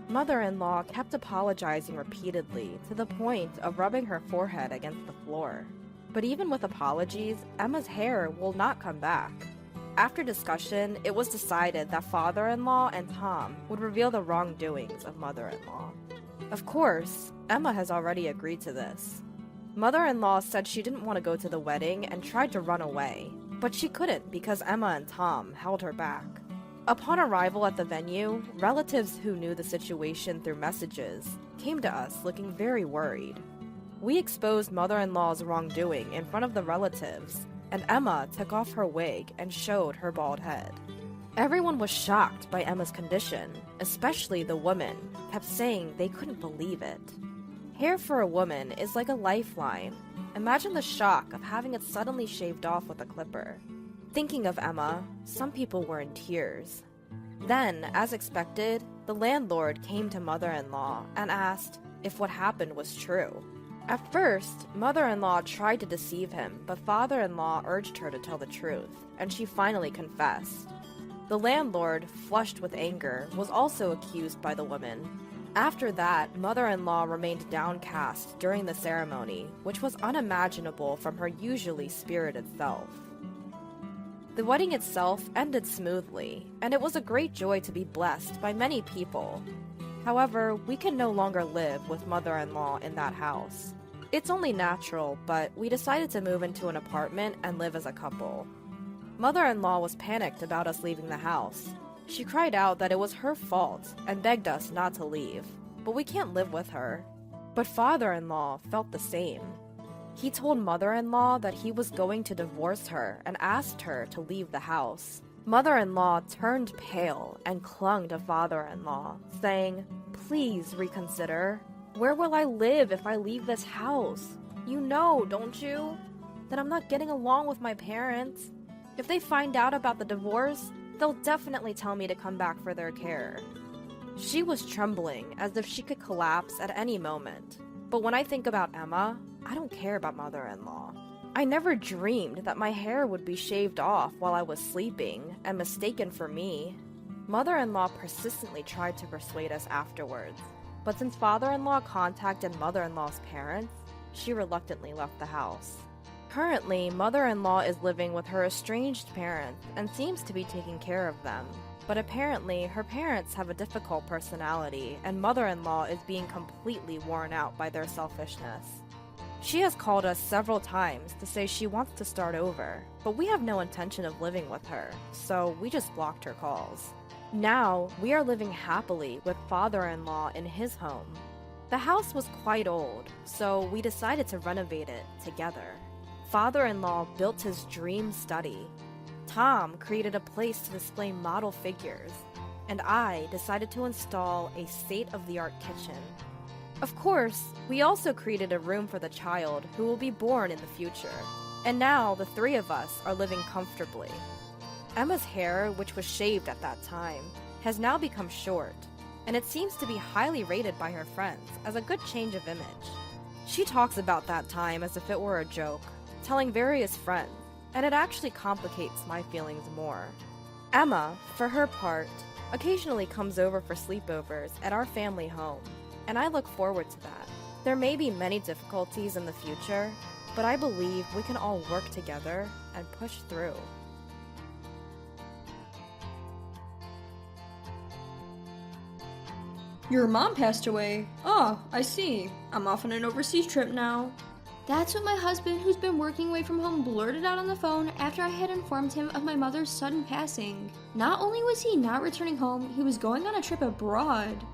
S3: Mother-in-law kept apologizing repeatedly to the point of rubbing her forehead against the floor. But even with apologies, Emma's hair will not come back. After discussion, it was decided that father-in-law and Tom would reveal the wrongdoings of mother-in-law. Of course, Emma has already agreed to this. Mother-in-law said she didn't want to go to the wedding and tried to run away. but she couldn't because Emma and Tom held her back. Upon arrival at the venue, relatives who knew the situation through messages came to us looking very worried. We exposed mother-in-law's wrongdoing in front of the relatives, and Emma took off her wig and showed her bald head. Everyone was shocked by Emma's condition, especially the women, kept saying they couldn't believe it. Hair for a woman is like a lifeline. Imagine the shock of having it suddenly shaved off with a clipper. Thinking of Emma, some people were in tears. Then, as expected, the landlord came to mother-in-law and asked if what happened was true. At first, mother-in-law tried to deceive him, but father-in-law urged her to tell the truth, and she finally confessed. The landlord, flushed with anger, was also accused by the woman. After that, mother-in-law remained downcast during the ceremony, which was unimaginable from her usually spirited self. The wedding itself ended smoothly, and it was a great joy to be blessed by many people. However, we can no longer live with mother-in-law in that house. It's only natural, but we decided to move into an apartment and live as a couple. Mother-in-law was panicked about us leaving the house. She cried out that it was her fault and begged us not to leave, but we can't live with her. But father-in-law felt the same. He told mother-in-law that he was going to divorce her and asked her to leave the house. Mother-in-law turned pale and clung to father-in-law, saying, "Please reconsider. Where will I live if I leave this house? You know, don't you, that I'm not getting along with my parents. If they find out about the divorce, they'll definitely tell me to come back for their care." She was trembling as if she could collapse at any moment. But when I think about Emma, I don't care about mother-in-law. I never dreamed that my hair would be shaved off while I was sleeping and mistaken for me. Mother-in-law persistently tried to persuade us afterwards, but since father-in-law contacted mother-in-law's parents, she reluctantly left the house. Currently, mother-in-law is living with her estranged parents and seems to be taking care of them. But apparently, her parents have a difficult personality, and mother-in-law is being completely worn out by their selfishness. She has called us several times to say she wants to start over, but we have no intention of living with her, so we just blocked her calls. Now, we are living happily with father-in-law in his home. The house was quite old, so we decided to renovate it together. Father-in-law built his dream study. Tom created a place to display model figures, and I decided to install a state-of-the-art kitchen. Of course, we also created a room for the child who will be born in the future, and now the three of us are living comfortably. Emma's hair, which was shaved at that time, has now become short, and it seems to be highly rated by her friends as a good change of image. She talks about that time as if it were a joke, telling various friends, and it actually complicates my feelings more. Emma, for her part, occasionally comes over for sleepovers at our family home, and I look forward to that. There may be many difficulties in the future, but I believe we can all work together and push through.
S4: Your mom passed away. Oh, I see. I'm off on an overseas trip now.
S5: That's what my husband, who's been working away from home, blurted out on the phone after I had informed him of my mother's sudden passing. Not only was he not returning home, he was going on a trip abroad.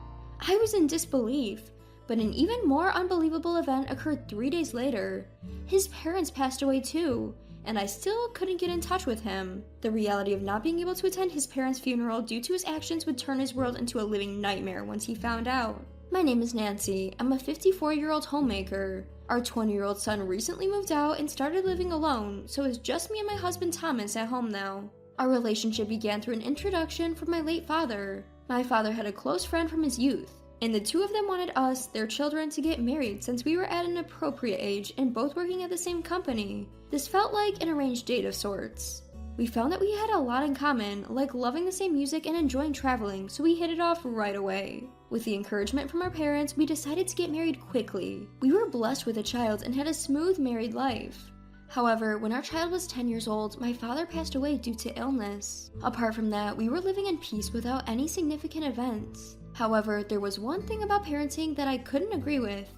S5: I was in disbelief, but an even more unbelievable event occurred 3 days later. His parents passed away too, and I still couldn't get in touch with him. The reality of not being able to attend his parents' funeral due to his actions would turn his world into a living nightmare once he found out. My name is Nancy. I'm a 54-year-old homemaker. Our 20-year-old son recently moved out and started living alone, so it's just me and my husband Thomas at home now. Our relationship began through an introduction from my late father. My father had a close friend from his youth, and the two of them wanted us, their children, to get married since we were at an appropriate age and both working at the same company. This felt like an arranged date of sorts. We found that we had a lot in common, like loving the same music and enjoying traveling, so we hit it off right away. With the encouragement from our parents, we decided to get married quickly. We were blessed with a child and had a smooth married life. However, when our child was 10 years old, my father passed away due to illness. Apart from that, we were living in peace without any significant events. However, there was one thing about parenting that I couldn't agree with.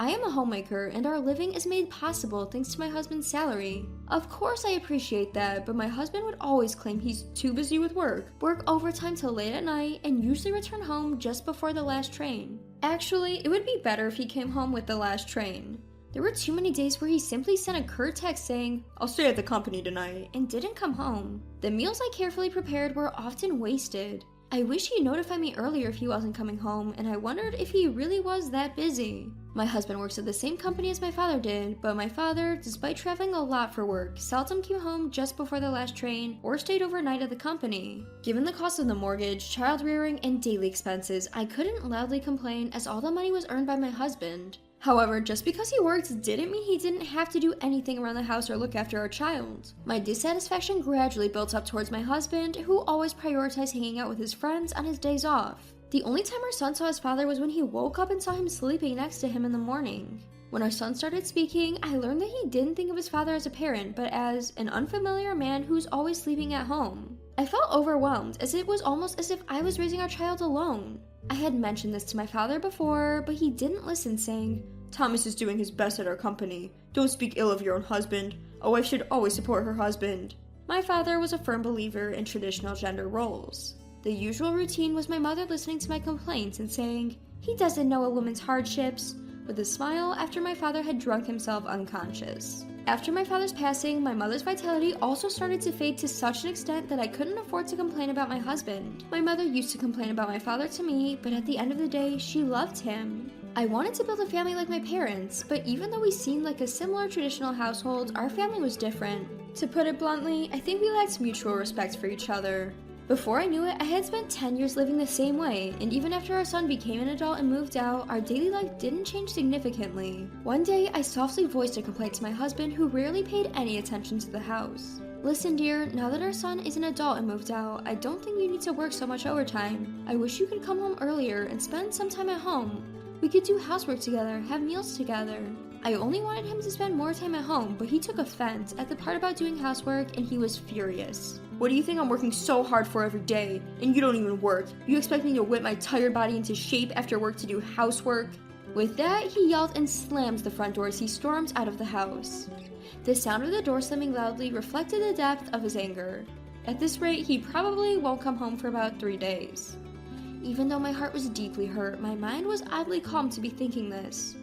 S5: I am a homemaker, and our living is made possible thanks to my husband's salary. Of course I appreciate that, but my husband would always claim he's too busy with work overtime till late at night, and usually return home just before the last train. Actually, it would be better if he came home with the last train. There were too many days where he simply sent a curt text saying, "I'll stay at the company tonight," and didn't come home. The meals I carefully prepared were often wasted. I wish he'd notified me earlier if he wasn't coming home, and I wondered if he really was that busy. My husband works at the same company as my father did, but my father, despite traveling a lot for work, seldom came home just before the last train or stayed overnight at the company. Given the cost of the mortgage, child rearing, and daily expenses, I couldn't loudly complain as all the money was earned by my husband. However, just because he worked didn't mean he didn't have to do anything around the house or look after our child. My dissatisfaction gradually built up towards my husband, who always prioritized hanging out with his friends on his days off. The only time our son saw his father was when he woke up and saw him sleeping next to him in the morning. When our son started speaking, I learned that he didn't think of his father as a parent, but as an unfamiliar man who's always sleeping at home. I felt overwhelmed, as it was almost as if I was raising our child alone. I had mentioned this to my father before, but he didn't listen, saying, "Thomas is doing his best at our company. Don't speak ill of your own husband. A wife should always support her husband." My father was a firm believer in traditional gender roles. The usual routine was my mother listening to my complaints and saying, "He doesn't know a woman's hardships," with a smile after my father had drunk himself unconscious. After my father's passing, my mother's vitality also started to fade to such an extent that I couldn't afford to complain about my husband. My mother used to complain about my father to me, but at the end of the day, she loved him. I wanted to build a family like my parents, but even though we seemed like a similar traditional household, our family was different. To put it bluntly, I think we lacked mutual respect for each other. Before I knew it, I had spent 10 years living the same way, and even after our son became an adult and moved out, our daily life didn't change significantly. One day, I softly voiced a complaint to my husband, who rarely paid any attention to the house. "Listen, dear, now that our son is an adult and moved out, I don't think you need to work so much overtime. I wish you could come home earlier and spend some time at home. We could do housework together, have meals together." I only wanted him to spend more time at home, but he took offense at the part about doing housework, and he was furious. "What do you think I'm working so hard for every day? And you don't even work. You expect me to whip my tired body into shape after work to do housework?" With that, he yelled and slammed the front door as he stormed out of the house. The sound of the door slamming loudly reflected the depth of his anger. At this rate, he probably won't come home for about 3 days. Even though my heart was deeply hurt, my mind was oddly calm to be thinking this.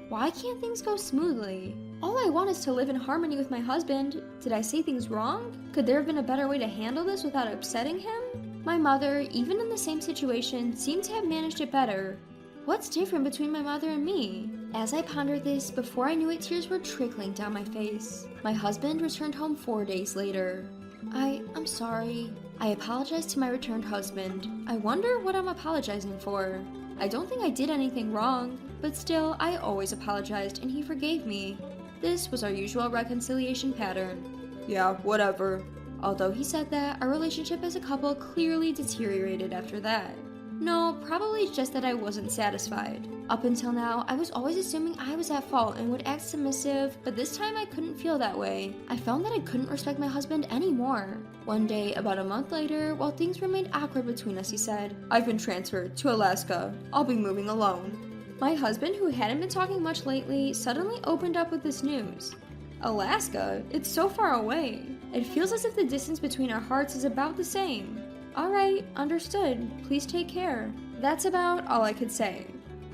S5: Why can't things go smoothly? All I want is to live in harmony with my husband. Did I say things wrong? Could there have been a better way to handle this without upsetting him? My mother, even in the same situation, seemed to have managed it better. What's different between my mother and me? As I pondered this, before I knew it, tears were trickling down my face. My husband returned home 4 days later. I'm sorry. I apologized to my returned husband. I wonder what I'm apologizing for. I don't think I did anything wrong, but still, I always apologized and he forgave me. This was our usual reconciliation pattern. "Yeah, whatever." Although he said that, our relationship as a couple clearly deteriorated after that. No, probably just that I wasn't satisfied. Up until now, I was always assuming I was at fault and would act submissive, but this time I couldn't feel that way. I found that I couldn't respect my husband anymore. One day, about a month later, while things remained awkward between us, he said, "I've been transferred to Alaska. I'll be moving alone." My husband, who hadn't been talking much lately, suddenly opened up with this news. Alaska? It's so far away. It feels as if the distance between our hearts is about the same. "Alright, understood. Please take care." That's about all I could say.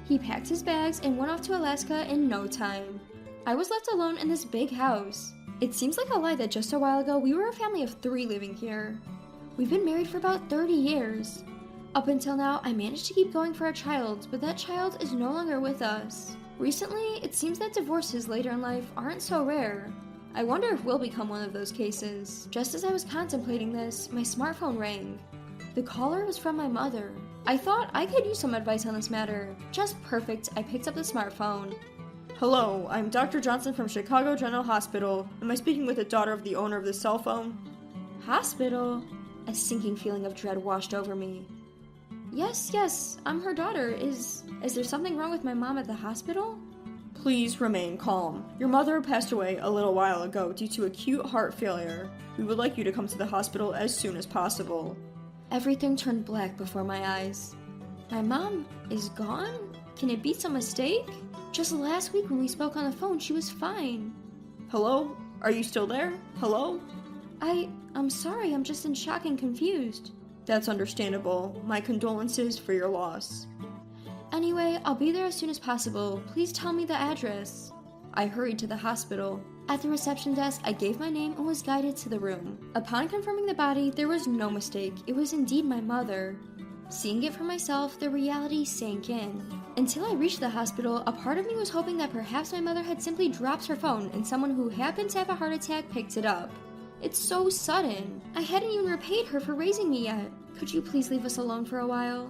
S5: He packed his bags and went off to Alaska in no time. I was left alone in this big house. It seems like a lie that just a while ago we were a family of 3 living here. We've been married for about 30 years. Up until now, I managed to keep going for a child, but that child is no longer with us. Recently, it seems that divorces later in life aren't so rare. I wonder if we'll become one of those cases. Just as I was contemplating this, my smartphone rang. The caller was from my mother. I thought I could use some advice on this matter. Just perfect, I picked up the smartphone. "Hello, I'm Dr. Johnson from Chicago General Hospital. Am I speaking with the daughter of the owner of the cell phone?" Hospital? A sinking feeling of dread washed over me. Yes, I'm her daughter. Is there something wrong with my mom at the hospital?" "Please remain calm. Your mother passed away a little while ago due to acute heart failure. We would like you to come to the hospital as soon as possible." Everything turned black before my eyes. My mom is gone? Can it be some mistake? Just last week when we spoke on the phone, she was fine.
S4: Hello? Are you still there? Hello?
S5: I'm sorry, I'm just in shock and confused.
S4: That's understandable. My condolences for your loss.
S5: Anyway, I'll be there as soon as possible. Please tell me the address. I hurried to the hospital. At the reception desk, I gave my name and was guided to the room. Upon confirming the body, there was no mistake. It was indeed my mother. Seeing it for myself, the reality sank in. Until I reached the hospital, a part of me was hoping that perhaps my mother had simply dropped her phone and someone who happened to have a heart attack picked it up. It's so sudden. I hadn't even repaid her for raising me yet. Could you please leave us alone for a while?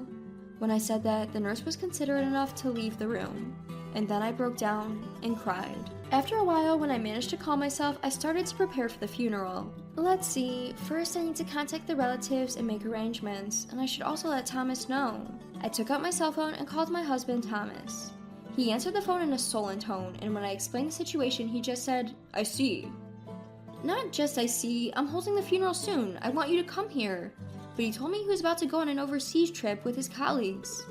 S5: When I said that, the nurse was considerate enough to leave the room. And then I broke down and cried. After a while, when I managed to calm myself, I started to prepare for the funeral. Let's see, first I need to contact the relatives and make arrangements, and I should also let Thomas know. I took out my cell phone and called my husband, Thomas. He answered the phone in a sullen tone, and when I explained the situation, he just said, "I see." Not just I see, I'm holding the funeral soon. I want you to come here. But he told me he was about to go on an overseas trip with his colleagues.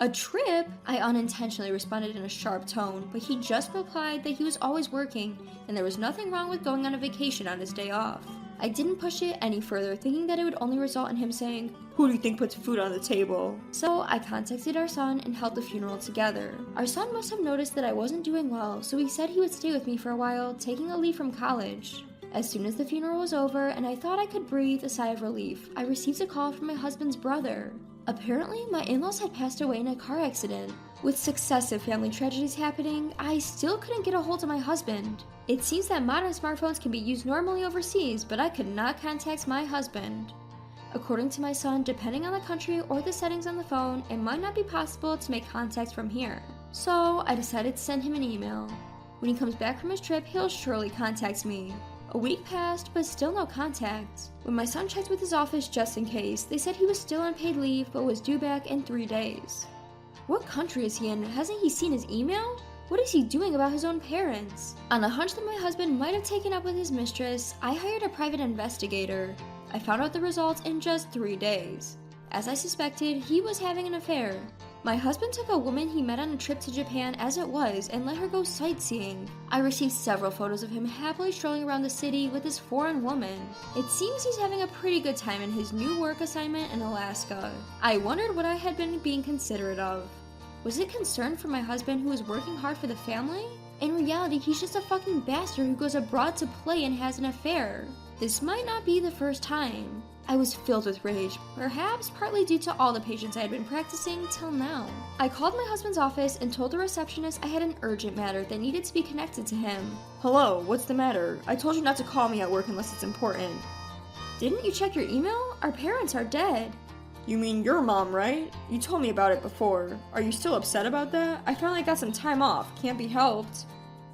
S5: A trip? I unintentionally responded in a sharp tone, but he just replied that he was always working and there was nothing wrong with going on a vacation on his day off. I didn't push it any further, thinking that it would only result in him saying,
S4: "Who do you think puts food on the table?"
S5: So I contacted our son and held the funeral together. Our son must have noticed that I wasn't doing well, so he said he would stay with me for a while, taking a leave from college. As soon as the funeral was over and I thought I could breathe a sigh of relief, I received a call from my husband's brother. Apparently, my in-laws had passed away in a car accident. With successive family tragedies happening, I still couldn't get a hold of my husband. It seems that modern smartphones can be used normally overseas, but I could not contact my husband. According to my son, depending on the country or the settings on the phone, it might not be possible to make contact from here. So I decided to send him an email. When he comes back from his trip, he'll surely contact me. A week passed, but still no contact. When my son checked with his office just in case, they said he was still on paid leave but was due back in 3 days. What country is he in? Hasn't he seen his email? What is he doing about his own parents? On a hunch that my husband might have taken up with his mistress, I hired a private investigator. I found out the results in just 3 days. As I suspected, he was having an affair. My husband took a woman he met on a trip to Japan as it was and let her go sightseeing. I received several photos of him happily strolling around the city with this foreign woman. It seems he's having a pretty good time in his new work assignment in Alaska. I wondered what I had been being considerate of. Was it concern for my husband who was working hard for the family? In reality, he's just a fucking bastard who goes abroad to play and has an affair. This might not be the first time. I was filled with rage, perhaps partly due to all the patience I had been practicing till now. I called my husband's office and told the receptionist I had an urgent matter that needed to be connected to him.
S4: "Hello, what's the matter? I told you not to call me at work unless it's important."
S5: Didn't you check your email? Our parents are dead.
S4: You mean your mom, right? You told me about it before. Are you still upset about that? I finally got some time off. Can't be helped.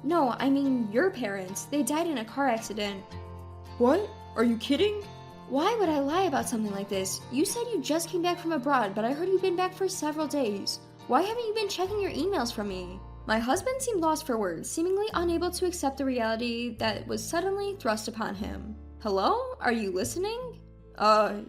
S5: No, I mean your parents. They died in a car accident.
S4: What? Are you kidding?
S5: Why would I lie about something like this? You said you just came back from abroad, but I heard you've been back for several days. Why haven't you been checking your emails from me? My husband seemed lost for words, seemingly unable to accept the reality that was suddenly thrust upon him. Hello? Are you listening?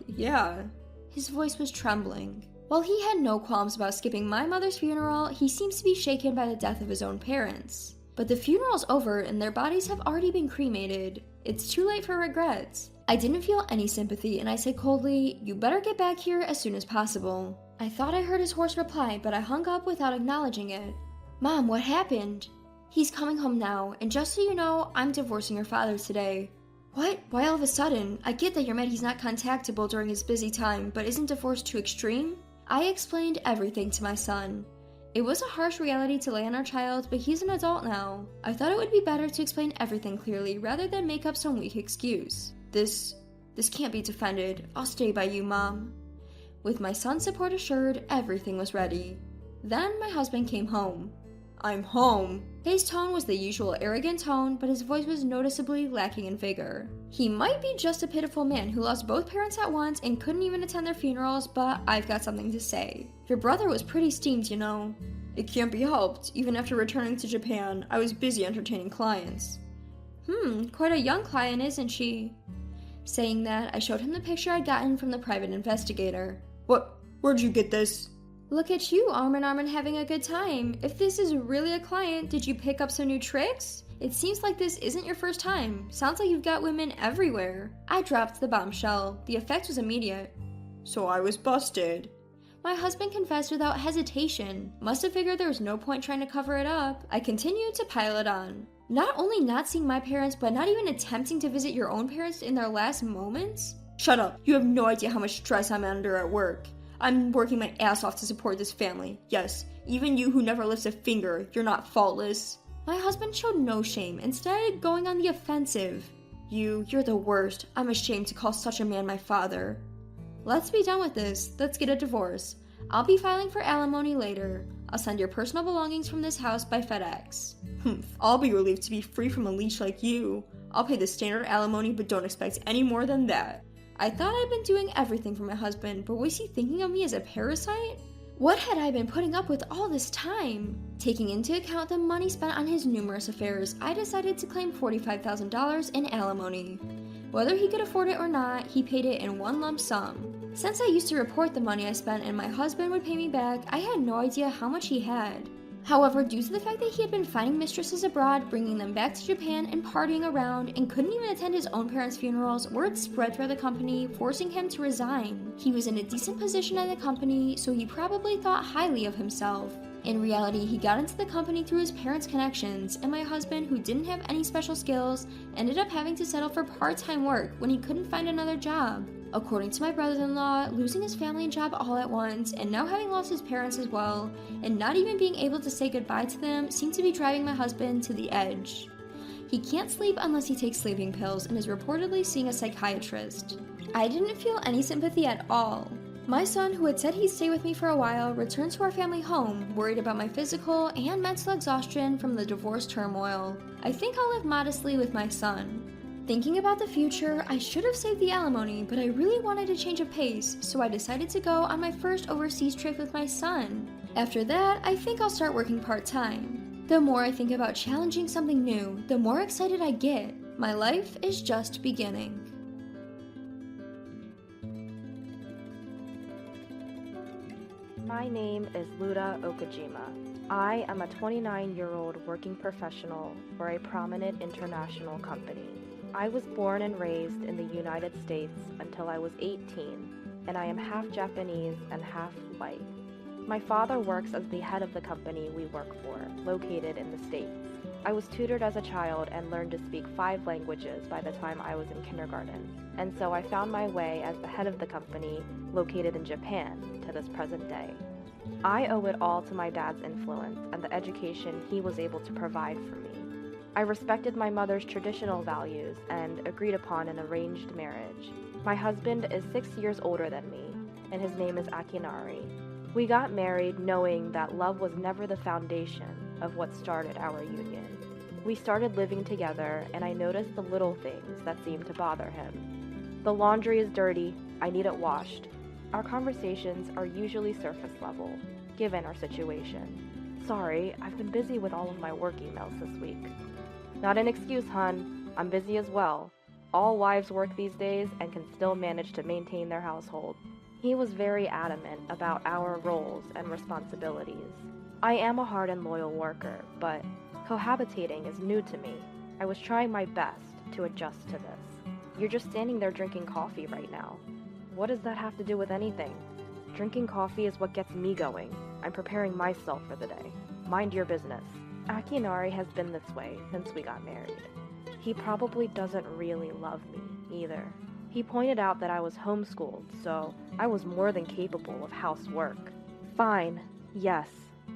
S4: Yeah.
S5: His voice was trembling. While he had no qualms about skipping my mother's funeral, he seems to be shaken by the death of his own parents. But the funeral's over and their bodies have already been cremated. It's too late for regrets. I didn't feel any sympathy and I said coldly, "You better get back here as soon as possible." I thought I heard his hoarse reply, but I hung up without acknowledging it. "Mom, what happened?" "He's coming home now, and just so you know, I'm divorcing your father today." "What? Why all of a sudden? I get that you're mad he's not contactable during his busy time, but isn't divorce too extreme?" I explained everything to my son. It was a harsh reality to lay on our child, but he's an adult now. I thought it would be better to explain everything clearly rather than make up some weak excuse. This can't be defended. I'll stay by you, Mom." With my son's support assured, everything was ready. Then my husband came home.
S4: "I'm home."
S5: His tone was the usual arrogant tone, but his voice was noticeably lacking in vigor. He might be just a pitiful man who lost both parents at once and couldn't even attend their funerals, but I've got something to say. Your brother was pretty steamed, you know.
S4: "It can't be helped. Even after returning to Japan, I was busy entertaining clients."
S5: Quite a young client, isn't she?" Saying that, I showed him the picture I'd gotten from the private investigator.
S4: "Where'd you get this?"
S5: Look at you, arm in arm and having a good time. If this is really a client, did you pick up some new tricks? It seems like this isn't your first time. Sounds like you've got women everywhere. I dropped the bombshell. The effect was immediate.
S4: So I was busted.
S5: My husband confessed without hesitation. Must have figured there was no point trying to cover it up. I continued to pile it on. Not only not seeing my parents, but not even attempting to visit your own parents in their last moments?
S4: Shut up. You have no idea how much stress I'm under at work. I'm working my ass off to support this family. Yes, even you who never lifts a finger, you're not faultless.
S5: My husband showed no shame, instead going on the offensive.
S4: You're the worst. I'm ashamed to call such a man my father.
S5: Let's be done with this. Let's get a divorce. I'll be filing for alimony later. I'll send your personal belongings from this house by FedEx.
S4: I'll be relieved to be free from a leech like you. I'll pay the standard alimony, but don't expect any more than that.
S5: I thought I'd been doing everything for my husband, but was he thinking of me as a parasite? What had I been putting up with all this time? Taking into account the money spent on his numerous affairs, I decided to claim $45,000 in alimony. Whether he could afford it or not, he paid it in one lump sum. Since I used to report the money I spent and my husband would pay me back, I had no idea how much he had. However, due to the fact that he had been finding mistresses abroad, bringing them back to Japan, and partying around, and couldn't even attend his own parents' funerals, word spread through the company, forcing him to resign. He was in a decent position at the company, so he probably thought highly of himself. In reality, he got into the company through his parents' connections, and my husband, who didn't have any special skills, ended up having to settle for part-time work when he couldn't find another job. According to my brother-in-law, losing his family and job all at once, and now having lost his parents as well, and not even being able to say goodbye to them, seemed to be driving my husband to the edge. He can't sleep unless he takes sleeping pills and is reportedly seeing a psychiatrist. I didn't feel any sympathy at all. My son, who had said he'd stay with me for a while, returned to our family home, worried about my physical and mental exhaustion from the divorce turmoil. I think I'll live modestly with my son. Thinking about the future, I should have saved the alimony, but I really wanted a change of pace, so I decided to go on my first overseas trip with my son. After that, I think I'll start working part-time. The more I think about challenging something new, the more excited I get. My life is just beginning.
S3: My name is Luda Okajima. I am a 29-year-old working professional for a prominent international company. I was born and raised in the United States until I was 18, and I am half Japanese and half white. My father works as the head of the company we work for, located in the States. I was tutored as a child and learned to speak 5 languages by the time I was in kindergarten, and so I found my way as the head of the company, located in Japan, to this present day. I owe it all to my dad's influence and the education he was able to provide for me. I respected my mother's traditional values and agreed upon an arranged marriage. My husband is 6 years older than me, and his name is Akinari. We got married knowing that love was never the foundation of what started our union. We started living together, and I noticed the little things that seemed to bother him. The laundry is dirty, I need it washed. Our conversations are usually surface level, given our situation. Sorry, I've been busy with all of my work emails this week. Not an excuse, hun. I'm busy as well. All wives work these days and can still manage to maintain their household. He was very adamant about our roles and responsibilities. I am a hard and loyal worker, but cohabitating is new to me. I was trying my best to adjust to this. You're just standing there drinking coffee right now. What does that have to do with anything? Drinking coffee is what gets me going. I'm preparing myself for the day. Mind your business. Akinari has been this way since we got married. He probably doesn't really love me either. He pointed out that I was homeschooled, so I was more than capable of housework. Fine, yes,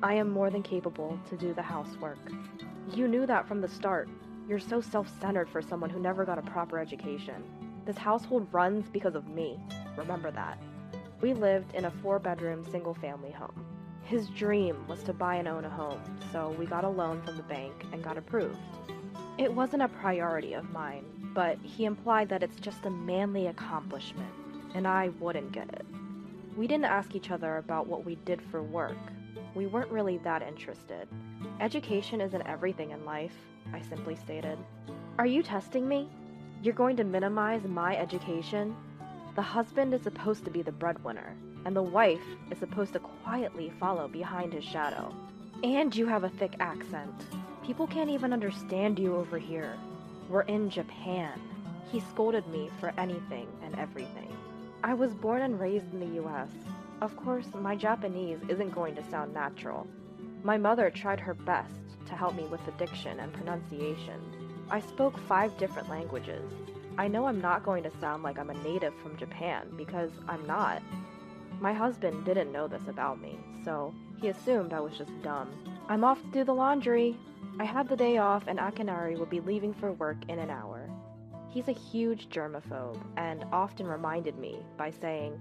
S3: I am more than capable to do the housework. You knew that from the start. You're so self-centered for someone who never got a proper education. This household runs because of me. Remember that. We lived in a 4-bedroom single-family home. His dream was to buy and own a home, so we got a loan from the bank and got approved. It wasn't a priority of mine, but he implied that it's just a manly accomplishment, and I wouldn't get it. We didn't ask each other about what we did for work. We weren't really that interested. Education isn't everything in life, I simply stated. Are you testing me? You're going to minimize my education? The husband is supposed to be the breadwinner, and the wife is supposed to quietly follow behind his shadow. And you have a thick accent. People can't even understand you over here. We're in Japan. He scolded me for anything and everything. I was born and raised in the US. Of course, my Japanese isn't going to sound natural. My mother tried her best to help me with the diction and pronunciation. I spoke 5 different languages. I know I'm not going to sound like I'm a native from Japan because I'm not. My husband didn't know this about me, so he assumed I was just dumb. I'm off to do the laundry. I had the day off and Akinari will be leaving for work in an hour. He's a huge germaphobe and often reminded me by saying,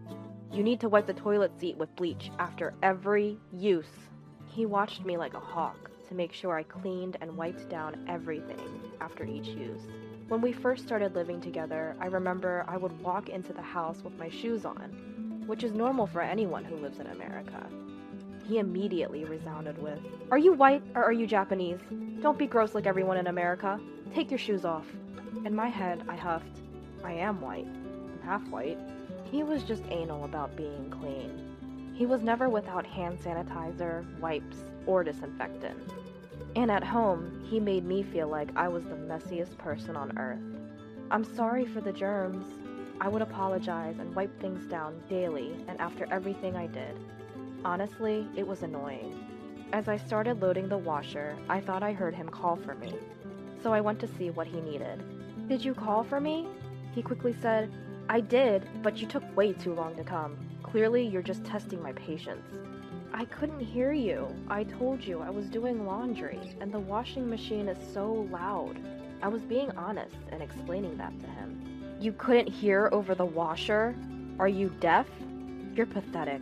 S3: "You need to wipe the toilet seat with bleach after every use." He watched me like a hawk to make sure I cleaned and wiped down everything after each use. When we first started living together, I remember I would walk into the house with my shoes on, which is normal for anyone who lives in America. He immediately resounded with, "Are you white or are you Japanese? Don't be gross like everyone in America. Take your shoes off." In my head, I huffed, "I am white. I'm half white." He was just anal about being clean. He was never without hand sanitizer, wipes, or disinfectant. And at home, he made me feel like I was the messiest person on earth. I'm sorry for the germs. I would apologize and wipe things down daily and after everything I did. Honestly, it was annoying. As I started loading the washer, I thought I heard him call for me. So I went to see what he needed. "Did you call for me?" He quickly said, "I did, but you took way too long to come. Clearly, you're just testing my patience." "I couldn't hear you. I told you I was doing laundry, and the washing machine is so loud." I was being honest and explaining that to him. "You couldn't hear over the washer? Are you deaf? You're pathetic.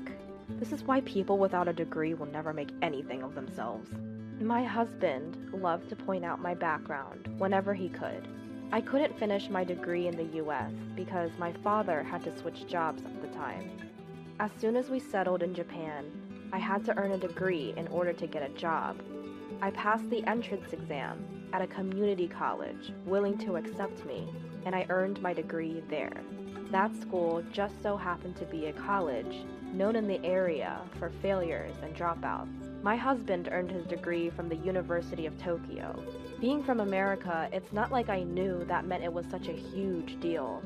S3: This is why people without a degree will never make anything of themselves." My husband loved to point out my background whenever he could. I couldn't finish my degree in the US because my father had to switch jobs at the time. As soon as we settled in Japan, I had to earn a degree in order to get a job. I passed the entrance exam at a community college willing to accept me, and I earned my degree there. That school just so happened to be a college known in the area for failures and dropouts. My husband earned his degree from the University of Tokyo. Being from America, it's not like I knew that meant it was such a huge deal.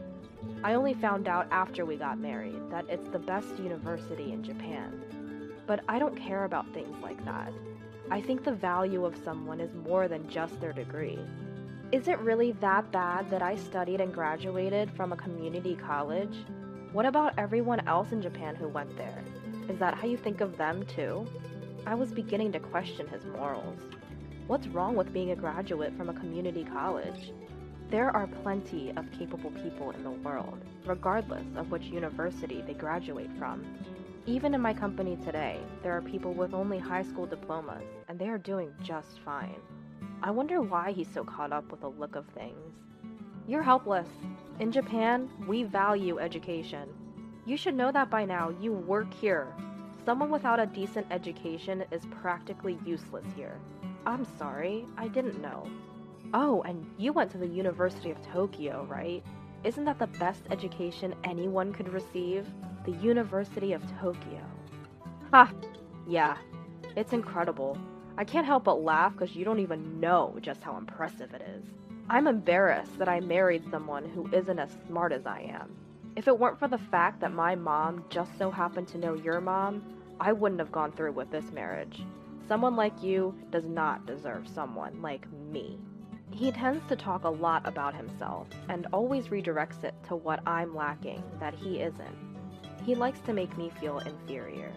S3: I only found out after we got married that it's the best university in Japan. But I don't care about things like that. I think the value of someone is more than just their degree. Is it really that bad that I studied and graduated from a community college? What about everyone else in Japan who went there? Is that how you think of them too? I was beginning to question his morals. What's wrong with being a graduate from a community college? There are plenty of capable people in the world, regardless of which university they graduate from. Even in my company today, there are people with only high school diplomas, and they are doing just fine. I wonder why he's so caught up with the look of things. You're helpless. In Japan, we value education. You should know that by now. You work here. Someone without a decent education is practically useless here. I'm sorry, I didn't know. Oh, and you went to the University of Tokyo, right? Isn't that the best education anyone could receive? The University of Tokyo. Ha! Yeah, it's incredible. I can't help but laugh because you don't even know just how impressive it is. I'm embarrassed that I married someone who isn't as smart as I am. If it weren't for the fact that my mom just so happened to know your mom, I wouldn't have gone through with this marriage. Someone like you does not deserve someone like me. He tends to talk a lot about himself and always redirects it to what I'm lacking that he isn't. He likes to make me feel inferior.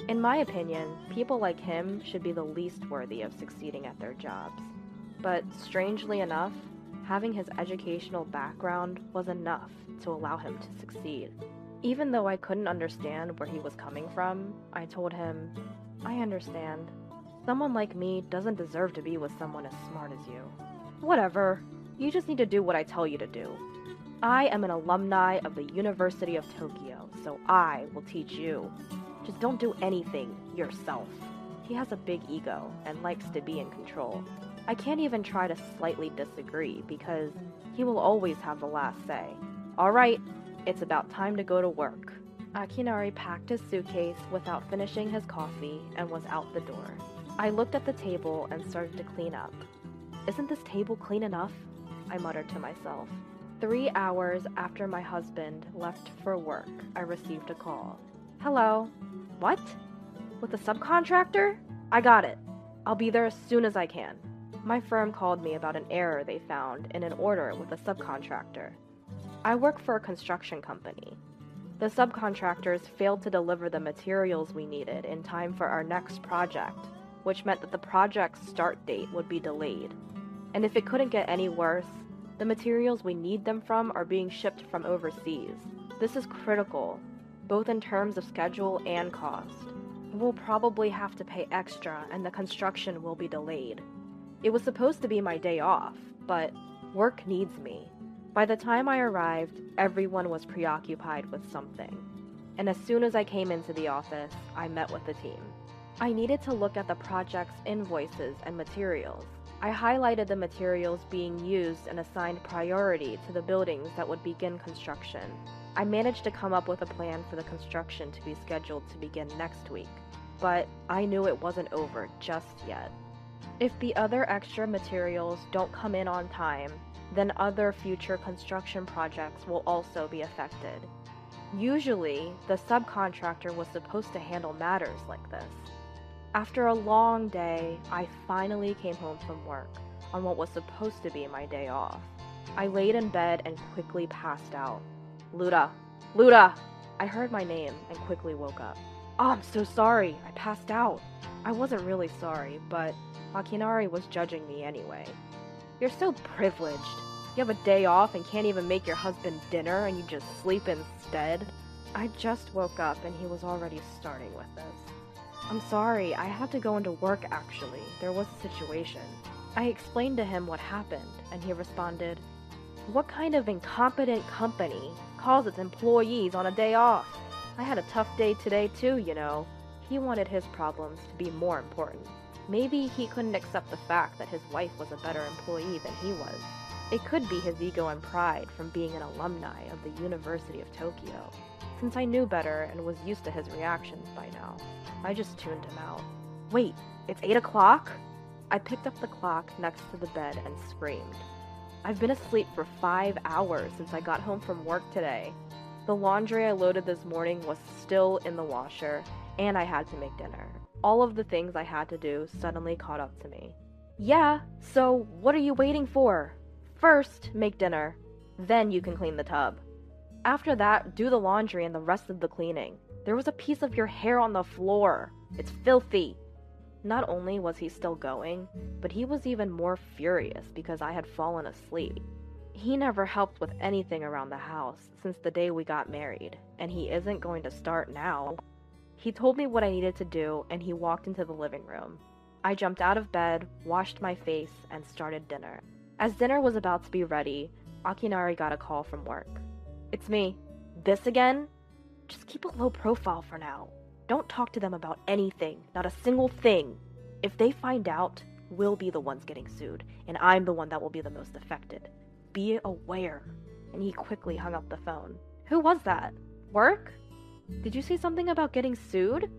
S3: In my opinion, people like him should be the least worthy of succeeding at their jobs. But strangely enough, having his educational background was enough to allow him to succeed. Even though I couldn't understand where he was coming from, I told him, "I understand. Someone like me doesn't deserve to be with someone as smart as you. Whatever. You just need to do what I tell you to do. I am an alumni of the University of Tokyo, so I will teach you. Just don't do anything yourself." He has a big ego and likes to be in control. I can't even try to slightly disagree because he will always have the last say. "All right, It's about time to go to work. Akinari packed his suitcase without finishing his coffee and was out the door. I looked at the table and started to clean up. Isn't this table clean enough? I muttered to myself. 3 hours after my husband left for work, I received a call. Hello. What? With a subcontractor? I got it. I'll be there as soon as I can. My firm called me about an error they found in an order with a subcontractor. I work for a construction company. The subcontractors failed to deliver the materials we needed in time for our next project, which meant that the project's start date would be delayed. And if it couldn't get any worse, the materials we need them from are being shipped from overseas. This is critical, both in terms of schedule and cost. We'll probably have to pay extra and the construction will be delayed. It was supposed to be my day off, but work needs me. By the time I arrived, everyone was preoccupied with something. And as soon as I came into the office, I met with the team. I needed to look at the project's invoices and materials. I highlighted the materials being used and assigned priority to the buildings that would begin construction. I managed to come up with a plan for the construction to be scheduled to begin next week, but I knew it wasn't over just yet. If the other extra materials don't come in on time, then other future construction projects will also be affected. Usually, the subcontractor was supposed to handle matters like this. After a long day, I finally came home from work on what was supposed to be my day off. I laid in bed and quickly passed out. Luda! Luda! I heard my name and quickly woke up. Oh, I'm so sorry. I passed out. I wasn't really sorry, but Akinari was judging me anyway. You're so privileged. You have a day off and can't even make your husband dinner and you just sleep instead. I just woke up and he was already starting with this. I'm sorry, I had to go into work actually. There was a situation. I explained to him what happened and he responded, "What kind of incompetent company calls its employees on a day off? I had a tough day today too, you know." He wanted his problems to be more important. Maybe he couldn't accept the fact that his wife was a better employee than he was. It could be his ego and pride from being an alumni of the University of Tokyo. Since I knew better and was used to his reactions by now, I just tuned him out. Wait, it's 8 o'clock? I picked up the clock next to the bed and screamed. I've been asleep for 5 hours since I got home from work today. The laundry I loaded this morning was still in the washer, and I had to make dinner. All of the things I had to do suddenly caught up to me. Yeah, so what are you waiting for? First, make dinner. Then you can clean the tub. After that, do the laundry and the rest of the cleaning. There was a piece of your hair on the floor. It's filthy. Not only was he still going, but he was even more furious because I had fallen asleep. He never helped with anything around the house since the day we got married, and he isn't going to start now. He told me what I needed to do, and he walked into the living room. I jumped out of bed, washed my face, and started dinner. As dinner was about to be ready, Akinari got a call from work. It's me. This again? Just keep a low profile for now. Don't talk to them about anything, not a single thing. If they find out, we'll be the ones getting sued, and I'm the one that will be the most affected. Be aware. And he quickly hung up the phone. Who was that? Work? Did you say something about getting sued?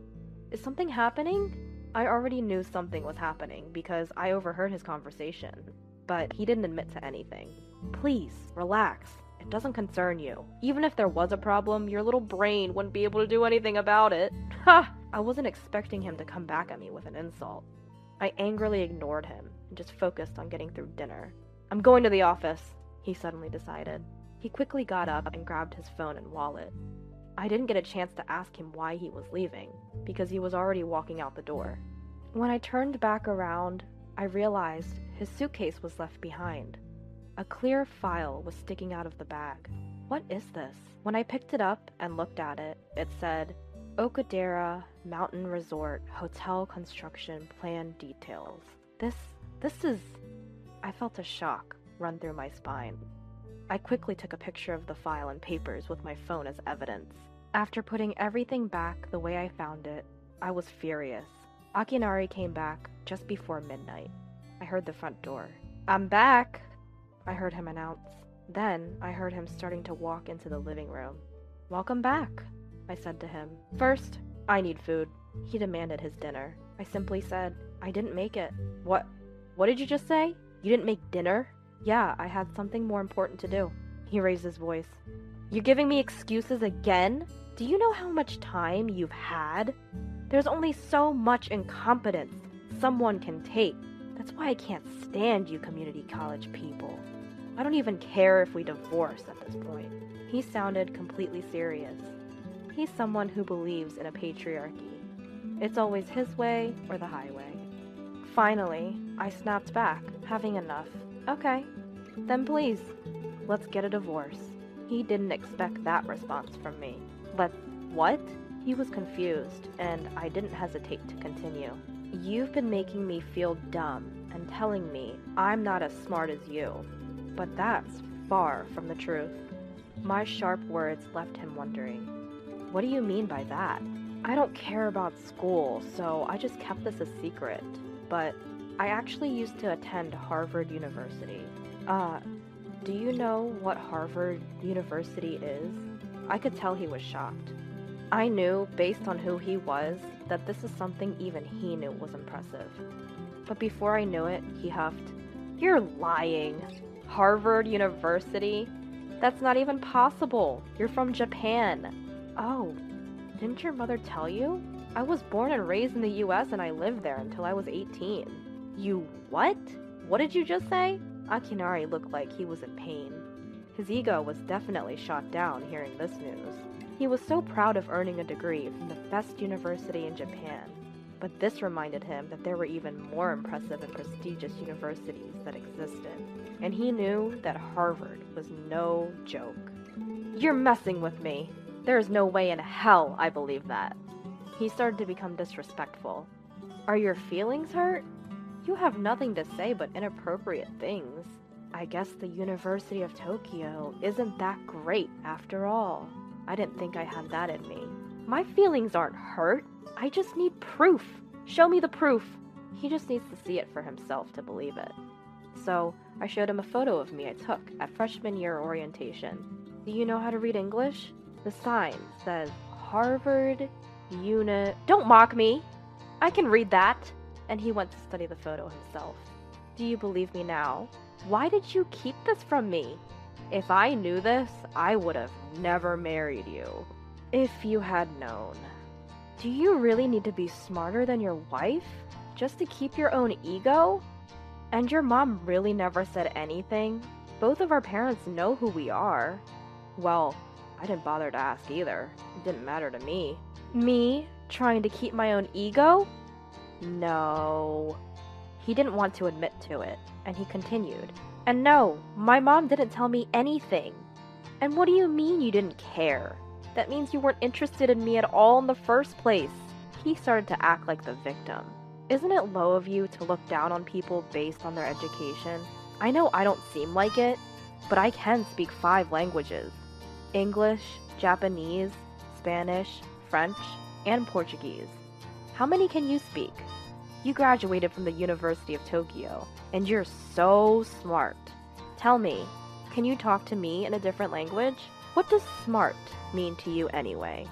S3: Is something happening? I already knew something was happening because I overheard his conversation, but he didn't admit to anything. Please, relax. It doesn't concern you. Even if there was a problem, your little brain wouldn't be able to do anything about it. Ha! I wasn't expecting him to come back at me with an insult. I angrily ignored him and just focused on getting through dinner. I'm going to the office, he suddenly decided. He quickly got up and grabbed his phone and wallet. I didn't get a chance to ask him why he was leaving, because he was already walking out the door. When I turned back around, I realized his suitcase was left behind. A clear file was sticking out of the bag. What is this? When I picked it up and looked at it, it said, Okadera Mountain Resort Hotel Construction Plan Details. This is... I felt a shock run through my spine. I quickly took a picture of the file and papers with my phone as evidence. After putting everything back the way I found it, I was furious. Akinari came back just before midnight. I heard the front door. I'm back, I heard him announce. Then I heard him starting to walk into the living room. "Welcome back," I said to him. "First, I need food." He demanded his dinner. I simply said, "I didn't make it." What did you just say? You didn't make dinner?" "Yeah, I had something more important to do." He raised his voice. "You're giving me excuses again? Do you know how much time you've had? There's only so much incompetence someone can take. That's why I can't stand you community college people. I don't even care if we divorce at this point." He sounded completely serious. He's someone who believes in a patriarchy. It's always his way or the highway. Finally, I snapped back, having enough. "Okay, then please, let's get a divorce." He didn't expect that response from me. What? He was confused, and I didn't hesitate to continue. "You've been making me feel dumb and telling me I'm not as smart as you, but that's far from the truth." My sharp words left him wondering. "What do you mean by that?" "I don't care about school, so I just kept this a secret, but I actually used to attend Harvard University." Do you know what Harvard University is?" I could tell he was shocked. I knew, based on who he was, that this is something even he knew was impressive. But before I knew it, he huffed, "You're lying. Harvard University? That's not even possible. You're from Japan." "Oh, didn't your mother tell you? I was born and raised in the US and I lived there until I was 18. "You what? What did you just say?" Akinari looked like he was in pain. His ego was definitely shot down hearing this news. He was so proud of earning a degree from the best university in Japan, but this reminded him that there were even more impressive and prestigious universities that existed, and he knew that Harvard was no joke. "You're messing with me. There is no way in hell I believe that." He started to become disrespectful. "Are your feelings hurt? You have nothing to say but inappropriate things. I guess the University of Tokyo isn't that great after all. I didn't think I had that in me. My feelings aren't hurt. I just need proof. Show me the proof." He just needs to see it for himself to believe it. So I showed him a photo of me I took at freshman year orientation. "Do you know how to read English? The sign says Harvard Don't mock me! I can read that." And he went to study the photo himself. "Do you believe me now? Why did you keep this from me? If I knew this, I would have never married you." "If you had known." "Do you really need to be smarter than your wife? Just to keep your own ego? And your mom really never said anything? Both of our parents know who we are." "Well, I didn't bother to ask either. It didn't matter to me." "Me? Trying to keep my own ego?" "No." He didn't want to admit to it, and he continued. "And no, my mom didn't tell me anything." "And what do you mean you didn't care? That means you weren't interested in me at all in the first place." He started to act like the victim. "Isn't it low of you to look down on people based on their education? I know I don't seem like it, but I can speak 5 languages. English, Japanese, Spanish, French, and Portuguese. How many can you speak? You graduated from the University of Tokyo, and you're so smart. Tell me, can you talk to me in a different language? What does smart mean to you anyway?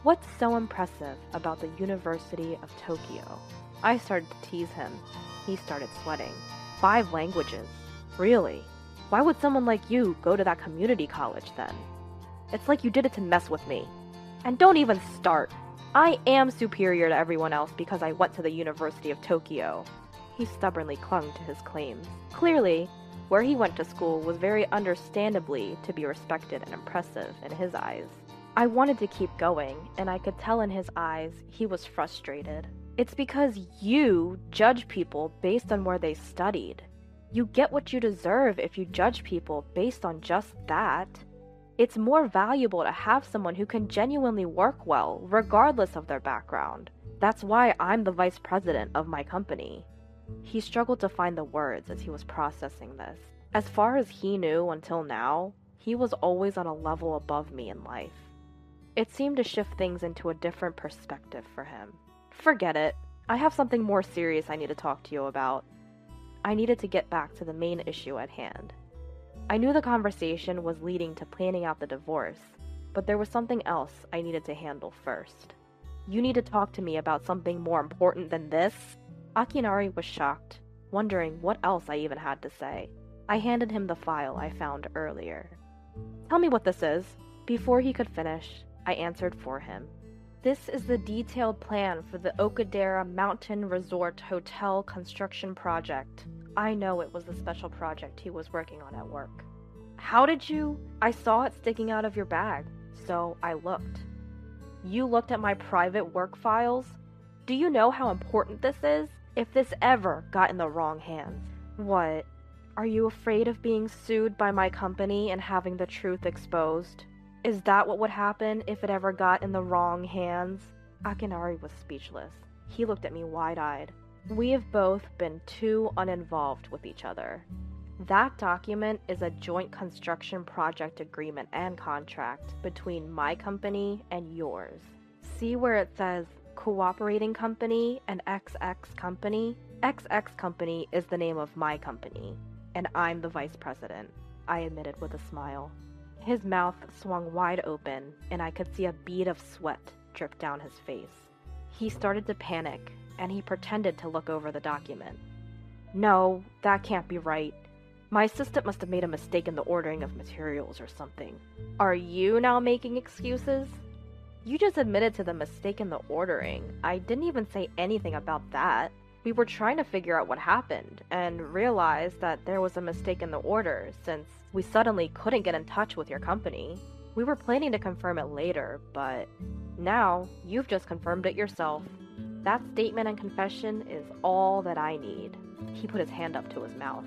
S3: What's so impressive about the University of Tokyo?" I started to tease him. He started sweating. 5 languages? Really? Why would someone like you go to that community college then? It's like you did it to mess with me. And don't even start. I am superior to everyone else because I went to the University of Tokyo. He stubbornly clung to his claims. Clearly, where he went to school was very understandably to be respected and impressive in his eyes. I wanted to keep going, and I could tell in his eyes he was frustrated. "It's because you judge people based on where they studied. You get what you deserve if you judge people based on just that. It's more valuable to have someone who can genuinely work well, regardless of their background. That's why I'm the vice president of my company." He struggled to find the words as he was processing this. As far as he knew until now, he was always on a level above me in life. It seemed to shift things into a different perspective for him. "Forget it. I have something more serious I need to talk to you about." I needed to get back to the main issue at hand. I knew the conversation was leading to planning out the divorce, but there was something else I needed to handle first. You need to talk to me about something more important than this? Akinari was shocked, wondering what else I even had to say. I handed him the file I found earlier. Tell me what this is. Before he could finish, I answered for him. This is the detailed plan for the Okadera Mountain Resort Hotel construction project. I know it was the special project he was working on at work. How did you? I saw it sticking out of your bag, so I looked. You looked at my private work files? Do you know how important this is? If this ever got in the wrong hands. What? Are you afraid of being sued by my company and having the truth exposed? Is that what would happen if it ever got in the wrong hands? Akinari was speechless. He looked at me wide-eyed. We have both been too uninvolved with each other. That document is a joint construction project agreement and contract between my company and yours. See where it says cooperating company and XX company? XX company is the name of my company, and I'm the vice president, I admitted with a smile. His mouth swung wide open, and I could see a bead of sweat drip down his face. He started to panic, and he pretended to look over the document. No, that can't be right. My assistant must have made a mistake in the ordering of materials or something. Are you now making excuses? You just admitted to the mistake in the ordering. I didn't even say anything about that. We were trying to figure out what happened and realized that there was a mistake in the order since we suddenly couldn't get in touch with your company. We were planning to confirm it later, but now you've just confirmed it yourself. That statement and confession is all that I need. He put his hand up to his mouth,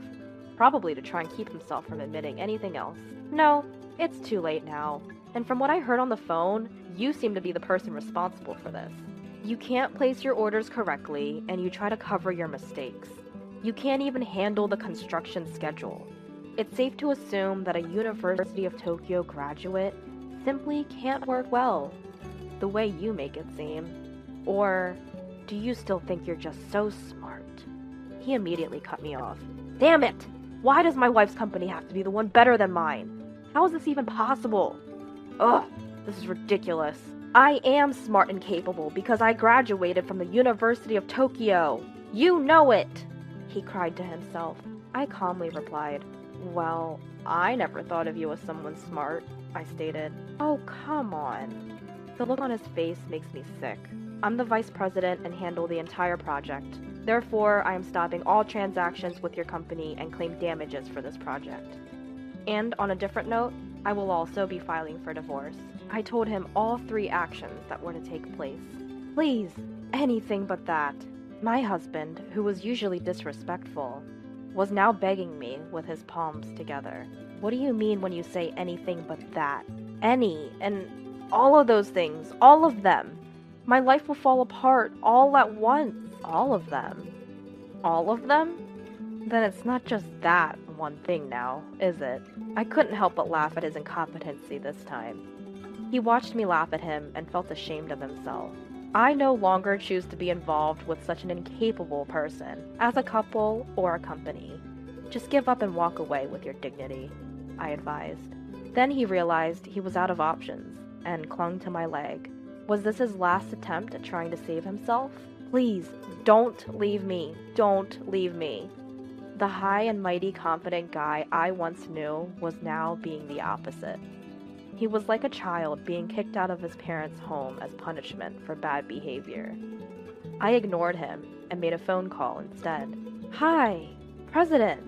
S3: probably to try and keep himself from admitting anything else. No, it's too late now. And from what I heard on the phone, you seem to be the person responsible for this. You can't place your orders correctly, and you try to cover your mistakes. You can't even handle the construction schedule. It's safe to assume that a University of Tokyo graduate simply can't work well, the way you make it seem. Or do you still think you're just so smart? He immediately cut me off. Damn it! Why does my wife's company have to be the one better than mine? How is this even possible? Ugh, this is ridiculous. I am smart and capable because I graduated from the University of Tokyo. You know it! He cried to himself. I calmly replied, Well, I never thought of you as someone smart, I stated. Oh, come on. The look on his face makes me sick. I'm the vice president and handle the entire project. Therefore, I am stopping all transactions with your company and claim damages for this project. And on a different note, I will also be filing for divorce. I told him all 3 actions that were to take place. Please, anything but that. My husband, who was usually disrespectful, was now begging me with his palms together. What do you mean when you say anything but that? Any, and all of those things, all of them. My life will fall apart all at once. All of them. All of them? Then it's not just that one thing now, is it? I couldn't help but laugh at his incompetency this time. He watched me laugh at him and felt ashamed of himself. I no longer choose to be involved with such an incapable person, as a couple or a company. Just give up and walk away with your dignity, I advised. Then he realized he was out of options and clung to my leg. Was this his last attempt at trying to save himself? Please, don't leave me. Don't leave me. The high and mighty confident guy I once knew was now being the opposite. He was like a child being kicked out of his parents' home as punishment for bad behavior. I ignored him and made a phone call instead. Hi, President.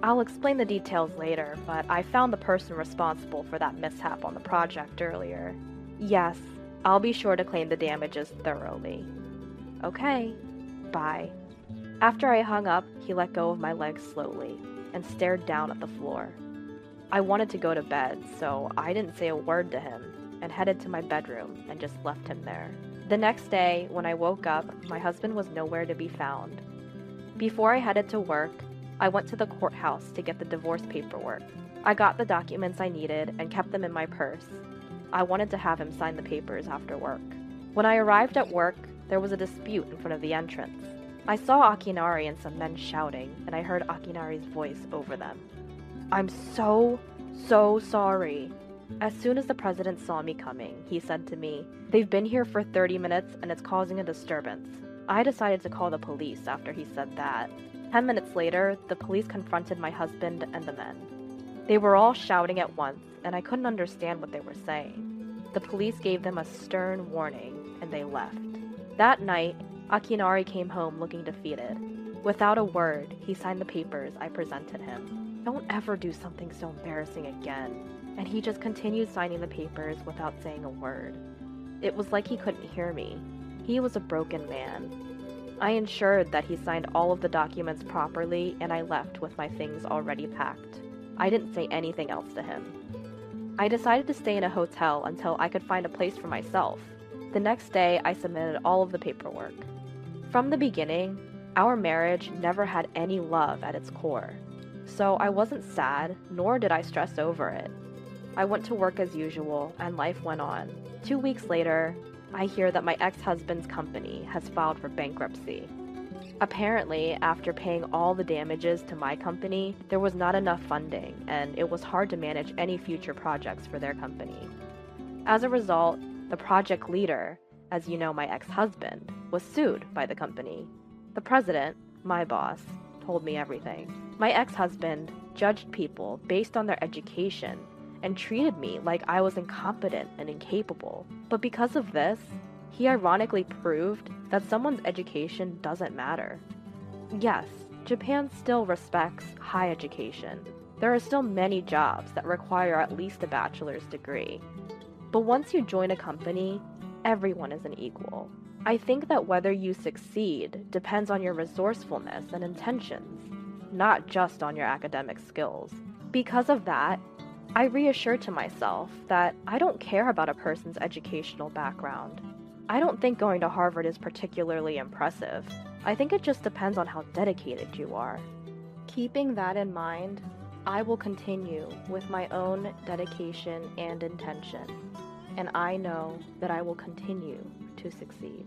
S3: I'll explain the details later, but I found the person responsible for that mishap on the project earlier. Yes, I'll be sure to claim the damages thoroughly. Okay, bye. After I hung up, he let go of my legs slowly and stared down at the floor. I wanted to go to bed, so I didn't say a word to him and headed to my bedroom and just left him there. The next day, when I woke up, my husband was nowhere to be found. Before I headed to work, I went to the courthouse to get the divorce paperwork. I got the documents I needed and kept them in my purse. I wanted to have him sign the papers after work. When I arrived at work, there was a dispute in front of the entrance. I saw Akinari and some men shouting, and I heard Akinari's voice over them. I'm so sorry. As soon as the president saw me coming, he said to me, "They've been here for 30 minutes and it's causing a disturbance." I decided to call the police after he said that. 10 minutes later, the police confronted my husband and the men. They were all shouting at once, and I couldn't understand what they were saying. The police gave them a stern warning, and they left. That night, Akinari came home looking defeated. Without a word, he signed the papers I presented him. Don't ever do something so embarrassing again. And he just continued signing the papers without saying a word. It was like he couldn't hear me. He was a broken man. I ensured that he signed all of the documents properly, and I left with my things already packed. I didn't say anything else to him. I decided to stay in a hotel until I could find a place for myself. The next day, I submitted all of the paperwork. From the beginning, our marriage never had any love at its core. So I wasn't sad, nor did I stress over it. I went to work as usual, and life went on. 2 weeks later, I hear that my ex-husband's company has filed for bankruptcy. Apparently, after paying all the damages to my company, there was not enough funding, and it was hard to manage any future projects for their company. As a result, the project leader, as you know, my ex-husband, was sued by the company. The president, my boss, told me everything. My ex-husband judged people based on their education and treated me like I was incompetent and incapable. But because of this, he ironically proved that someone's education doesn't matter. Yes, Japan still respects high education. There are still many jobs that require at least a bachelor's degree. But once you join a company, everyone is an equal. I think that whether you succeed depends on your resourcefulness and intentions, not just on your academic skills. Because of that, I reassure to myself that I don't care about a person's educational background. I don't think going to Harvard is particularly impressive. I think it just depends on how dedicated you are. Keeping that in mind, I will continue with my own dedication and intention, and I know that I will continue to succeed.